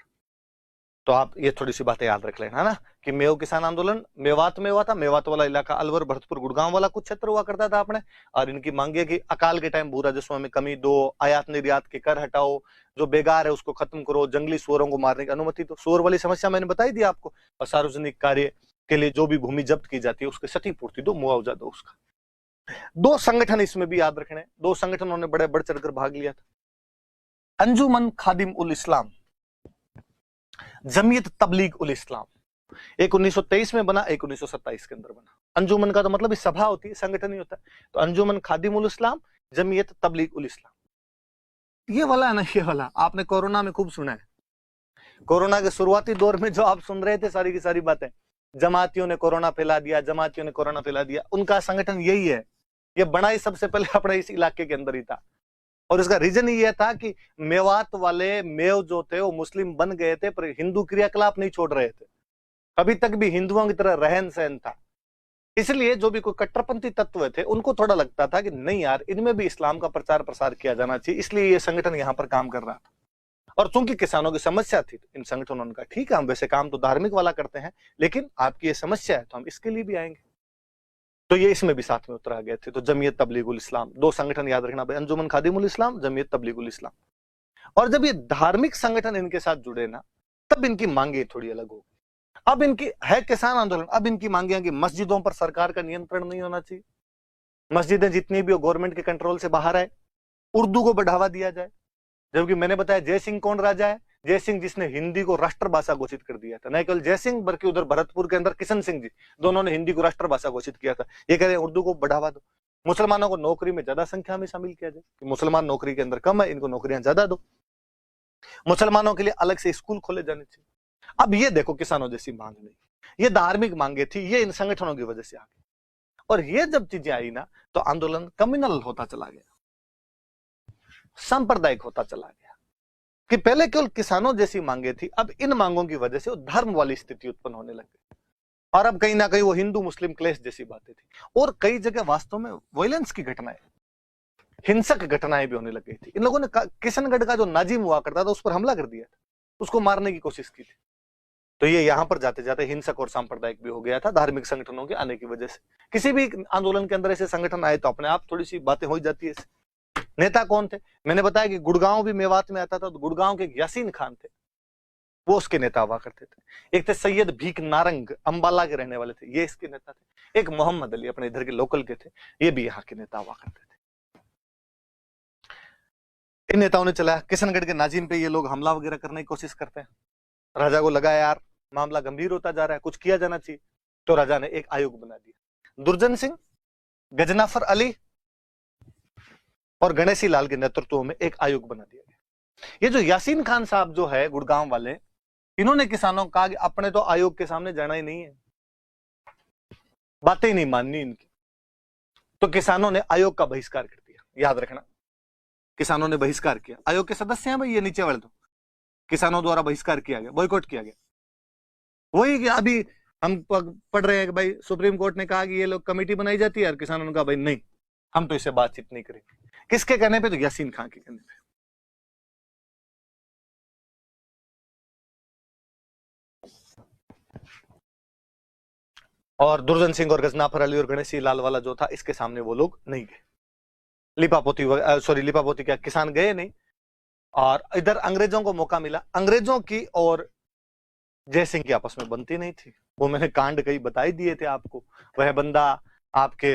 तो आप ये थोड़ी सी बातें याद रख लेना, है ना, कि मेव किसान आंदोलन मेवात में हुआ था। मेवात वाला इलाका अलवर, भरतपुर, गुड़गांव वाला कुछ क्षेत्र हुआ करता था अपने। और इनकी मांगे कि अकाल के टाइम भू राजस्व में कमी दो, आयात निर्यात के कर हटाओ, जो बेगार है उसको खत्म करो, जंगली सुअरों को मारने की अनुमति दो। सुअर वाली समस्या मैंने बताई दी आपको। और सार्वजनिक कार्य के लिए जो भी भूमि जब्त की जाती है उसकी क्षतिपूर्ति दो, मुआवजा दो उसका। दो संगठन इसमें भी याद रखने, दो संगठनों ने बड़े बढ़ चढ़कर भाग लिया था। अंजुमन खादिम उल इस्लाम, जमीयत तबलीग उल इस्लाम। एक 1923 में बना, एक 1927 के अंदर बना। अंजुमन का तो मतलब इस सभा होती है, संगठन ही होता है। तो अंजुमन खादिम उल इस्लाम, जमीयत तबलीग उल इस्लाम। ये वाला है ना, ये वाला आपने कोरोना में खूब सुना है। कोरोना के शुरुआती दौर में जो आप सुन रहे थे सारी की सारी बातें, जमातियों ने कोरोना फैला दिया, जमातियों ने कोरोना फैला दिया, उनका संगठन यही है। ये बना ही सबसे पहले अपने इस इलाके के अंदर ही था। और इसका रीजन ये था कि मेवात वाले मेव जो थे वो मुस्लिम बन गए थे, पर हिंदू क्रियाकलाप नहीं छोड़ रहे थे। अभी तक भी हिंदुओं की तरह रहन सहन था। इसलिए जो भी कोई कट्टरपंथी तत्व थे उनको थोड़ा लगता था कि नहीं यार, इनमें भी इस्लाम का प्रचार प्रसार किया जाना चाहिए, इसलिए ये संगठन यहां पर काम कर रहा था। और चूंकि किसानों की समस्या थी, इन संगठनों ने कहा ठीक है हम वैसे काम तो धार्मिक वाला करते हैं, लेकिन आपकी ये समस्या है तो हम इसके लिए भी आएंगे। तो ये इसमें भी साथ में उतरा गए थे। तो जमीयत तबलीगुल इस्लाम, दो संगठन याद रखना भाई, अंजुमन खादिमुल इस्लाम, जमीयत तबलीगुल इस्लाम। और जब ये धार्मिक संगठन इनके साथ जुड़े ना, तब इनकी मांगे थोड़ी अलग हो। अब इनकी है किसान आंदोलन, अब इनकी मांगे हैं कि मस्जिदों पर सरकार का नियंत्रण नहीं होना चाहिए, मस्जिदें जितनी भी हो गवर्नमेंट के कंट्रोल से बाहर आए, उर्दू को बढ़ावा दिया जाए। जबकि मैंने बताया जय सिंह कौन राजा है, जय सिंह जिसने हिंदी को राष्ट्रभाषा घोषित कर दिया था। न केवल जय सिंह बल्कि उधर भरतपुर के अंदर किशन सिंह जी, दोनों ने हिंदी को राष्ट्रभाषा घोषित किया था। ये कह रहे हैं उर्दू को बढ़ावा दो, मुसलमानों को नौकरी में ज्यादा संख्या में शामिल किया जाए, मुसलमान नौकरी के अंदर कम है, इनको नौकरियां ज्यादा दो, मुसलमानों के लिए अलग से स्कूल खोले जाने चाहिए। अब ये देखो किसानों जैसी मांग नहीं, ये धार्मिक मांगे थी, ये इन संगठनों की वजह से आ गई। और ये जब चीजें आई ना तो आंदोलन कम्युनल होता चला गया, सांप्रदायिक होता चला गया। कि पहले केवल किसानों जैसी मांगे थी, अब इन मांगों की वजह से वो धर्म वाली स्थिति उत्पन्न होने लग गई। और अब कहीं ना कहीं वो हिंदू मुस्लिम क्लेश जैसी बातें थी। और कई जगह वास्तव में वायलेंस की घटनाएं, हिंसक घटनाएं भी होने लग गई थी। इन लोगों ने किशनगढ़ का जो नाजिम हुआ करता था उस पर हमला कर दिया था, उसको मारने की कोशिश की थी। तो ये यहां पर जाते जाते हिंसक और सांप्रदायिक भी हो गया था धार्मिक संगठनों के आने की वजह से। किसी भी आंदोलन के अंदर ऐसे संगठन आए तो अपने आप थोड़ी सी बातें हो जाती है। नेता कौन थे, मैंने बताया कि गुड़गांव भी मेवात में आता था, तो गुड़गांव के यासीन खान थे, वो उसके नेता हुआ करते थे। एक थे सैयद भीख नारंग, अंबाला के रहने वाले थे, ये इसके नेता थे। एक मोहम्मद अली अपने इधर के लोकल के थे, ये भी यहाँ के नेता हुआ करते थे। इन नेताओं ने चलाया किशनगढ़ के नाजिम पे, ये लोग हमला वगैरह करने की कोशिश करते हैं। राजा को लगा यार मामला गंभीर होता जा रहा है, कुछ किया जाना चाहिए, तो राजा ने एक आयोग बना दिया। दुर्जन सिंह, गजनाफर अली और गणेशी लाल के नेतृत्व में एक आयोग बना दिया गया। ये जो यासीन खान साहब जो है गुड़गांव वाले, इन्होंने किसानों को कहा कि अपने तो आयोग के सामने जाना ही नहीं है, बातें ही नहीं माननी इनकी। तो किसानों ने आयोग का बहिष्कार कर दिया, याद रखना, किसानों ने बहिष्कार किया। आयोग के सदस्य हैं भाई ये नीचे वाले, तो किसानों द्वारा बहिष्कार किया गया, बॉयकॉट किया गया। वही अभी हम पढ़ रहे हैं कि भाई सुप्रीम कोर्ट ने कहा कि ये लोग कमेटी बनाई जाती है, और किसानों ने कहा भाई नहीं, हम तो इससे बातचीत नहीं करेंगे। किसके कहने पे, तो यासीन खान के कहने पे। और दुर्जन सिंह और गजनाफर अली और गणेश लाल वाला जो था, इसके सामने वो लोग नहीं गए। लिपापोती क्या किसान गए नहीं। और इधर अंग्रेजों को मौका मिला। अंग्रेजों की और जयसिंह की आपस में बनती नहीं थी। वो मैंने कांड कई बताई दिए थे आपको। वह बंदा आपके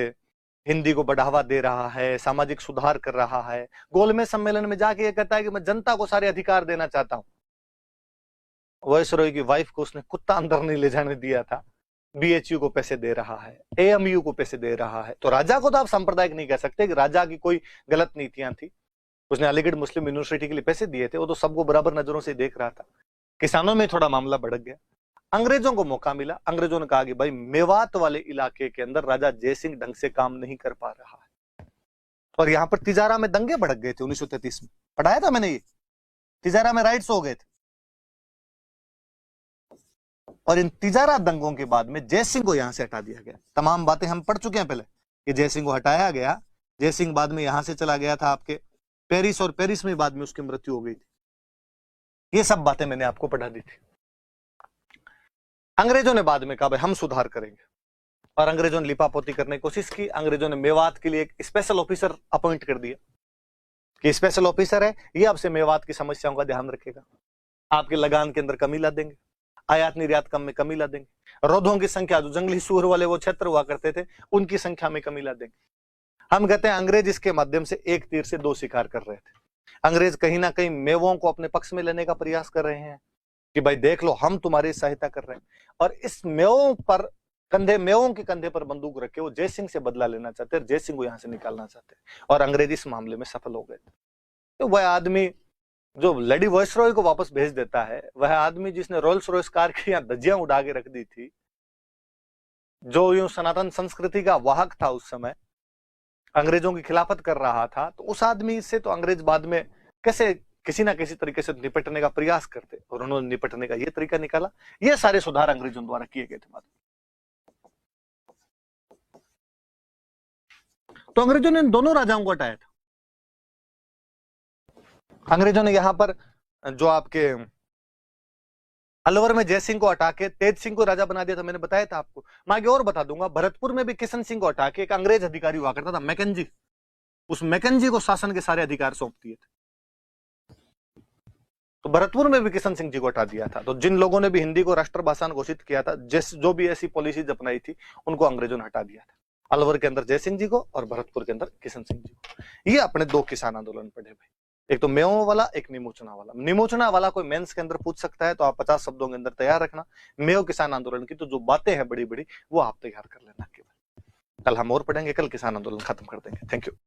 हिंदी को बढ़ावा दे रहा है, सामाजिक सुधार कर रहा है, गोलमेज सम्मेलन में जाके ये कहता है कि मैं जनता को सारे अधिकार देना चाहता हूं। वायसरॉय की वाइफ को उसने कुत्ता अंदर नहीं ले जाने दिया था। बीएचयू को पैसे दे रहा है, एएमयू को पैसे दे रहा है। तो राजा को तो आप सांप्रदायिक नहीं कह सकते कि राजा की कोई गलत नीतियां थी। उसने अलीगढ़ मुस्लिम यूनिवर्सिटी के लिए पैसे दिए थे, वो तो सबको बराबर नजरों से देख रहा था। किसानों में थोड़ा मामला भड़क गया। अंग्रेजों को मौका मिला। अंग्रेजों ने कहा कि भाई मेवात वाले इलाके के अंदर राजा जयसिंह ढंग से काम नहीं कर पा रहा है। और यहां पर तिजारा में दंगे भड़क गए थे 1933 में। पढ़ाया था मैंने ये, तिजारा में राइट्स हो गए थे। और इन तिजारा दंगों के बाद में जयसिंह को यहां से हटा दिया गया। तमाम बातें हम पढ़ चुके हैं पहले कि जयसिंह को हटाया गया। जयसिंह बाद में यहां से चला गया था आपके पेरिस, और पेरिस में बाद में उसकी मृत्यु हो गई थी। ये सब बातें मैंने आपको पढ़ा दी थी। अंग्रेजों ने बाद में कहा भाई हम सुधार करेंगे, और अंग्रेजों ने लिपापोती करने की कोशिश की। अंग्रेजों ने मेवात के लिए एक स्पेशल ऑफिसर अपॉइंट कर दिया कि स्पेशल ऑफिसर है, ये आपसे मेवात की समस्याओं का ध्यान रखेगा, आपके लगान के अंदर कमी ला देंगे, आयात निर्यात कम में कमी ला देंगे, रौदों की संख्या, जो जंगली सूअर वाले वो क्षेत्र हुआ करते थे, उनकी संख्या में कमी ला देंगे। हम कहते हैं अंग्रेज इसके माध्यम से एक तीर से दो शिकार कर रहे थे। अंग्रेज कहीं ना कहीं मेवों को अपने पक्ष में लेने का प्रयास कर रहे हैं कि भाई देख लो हम तुम्हारी सहायता कर रहे हैं, और इस मेवों के कंधे पर बंदूक रखे वो जयसिंह से बदला लेना चाहते हैं, जयसिंह को यहां से निकालना चाहते हैं। और अंग्रेज इस मामले में सफल हो गए थे। तो वह आदमी जो लेडी वायसरॉय को वापस भेज देता है, वह आदमी जिसने रोल्स रॉयस कार की यहां धज्जियां उड़ा के रख दी थी, जो यूं सनातन संस्कृति का वाहक था, उस समय अंग्रेजों की खिलाफत कर रहा था, तो उस आदमी से तो अंग्रेज बाद में कैसे किसी ना किसी तरीके से निपटने का प्रयास करते, और उन्होंने निपटने का ये तरीका निकाला। ये सारे सुधार अंग्रेजों द्वारा किए गए थे बाद में। तो अंग्रेजों ने इन दोनों राजाओं को हटाया था। अंग्रेजों ने यहां पर जो आपके अलवर में जयसिंह को हटा के तेज सिंह को राजा बना दिया था, मैंने बताया था आपको। मैं आगे और बता दूंगा, भरतपुर में भी किशन सिंह को हटा के एक अंग्रेज अधिकारी हुआ करता था, मैकेंजी, उस मैकेंजी को शासन के सारे अधिकार सौंप दिए थे। तो भरतपुर में भी किशन सिंह जी को हटा दिया था। तो जिन लोगों ने भी हिंदी को राष्ट्रभाषा घोषित किया था, जो भी ऐसी पॉलिसीज अपनाई थी, उनको अंग्रेजों ने हटा दिया था। अलवर के अंदर जयसिंह जी को और भरतपुर के अंदर किशन सिंह जी को। ये अपने दो किसान आंदोलन पढ़े भाई, एक तो मेवों वाला, एक निमोचना वाला। निमोचना वाला कोई मेंस के अंदर पूछ सकता है, तो आप 50 शब्दों के अंदर तैयार रखना। मेव किसान आंदोलन की तो जो बातें हैं बड़ी बड़ी, वो आप तैयार कर लेना केवल। कल हम और पढ़ेंगे, कल किसान आंदोलन खत्म कर देंगे। Thank you.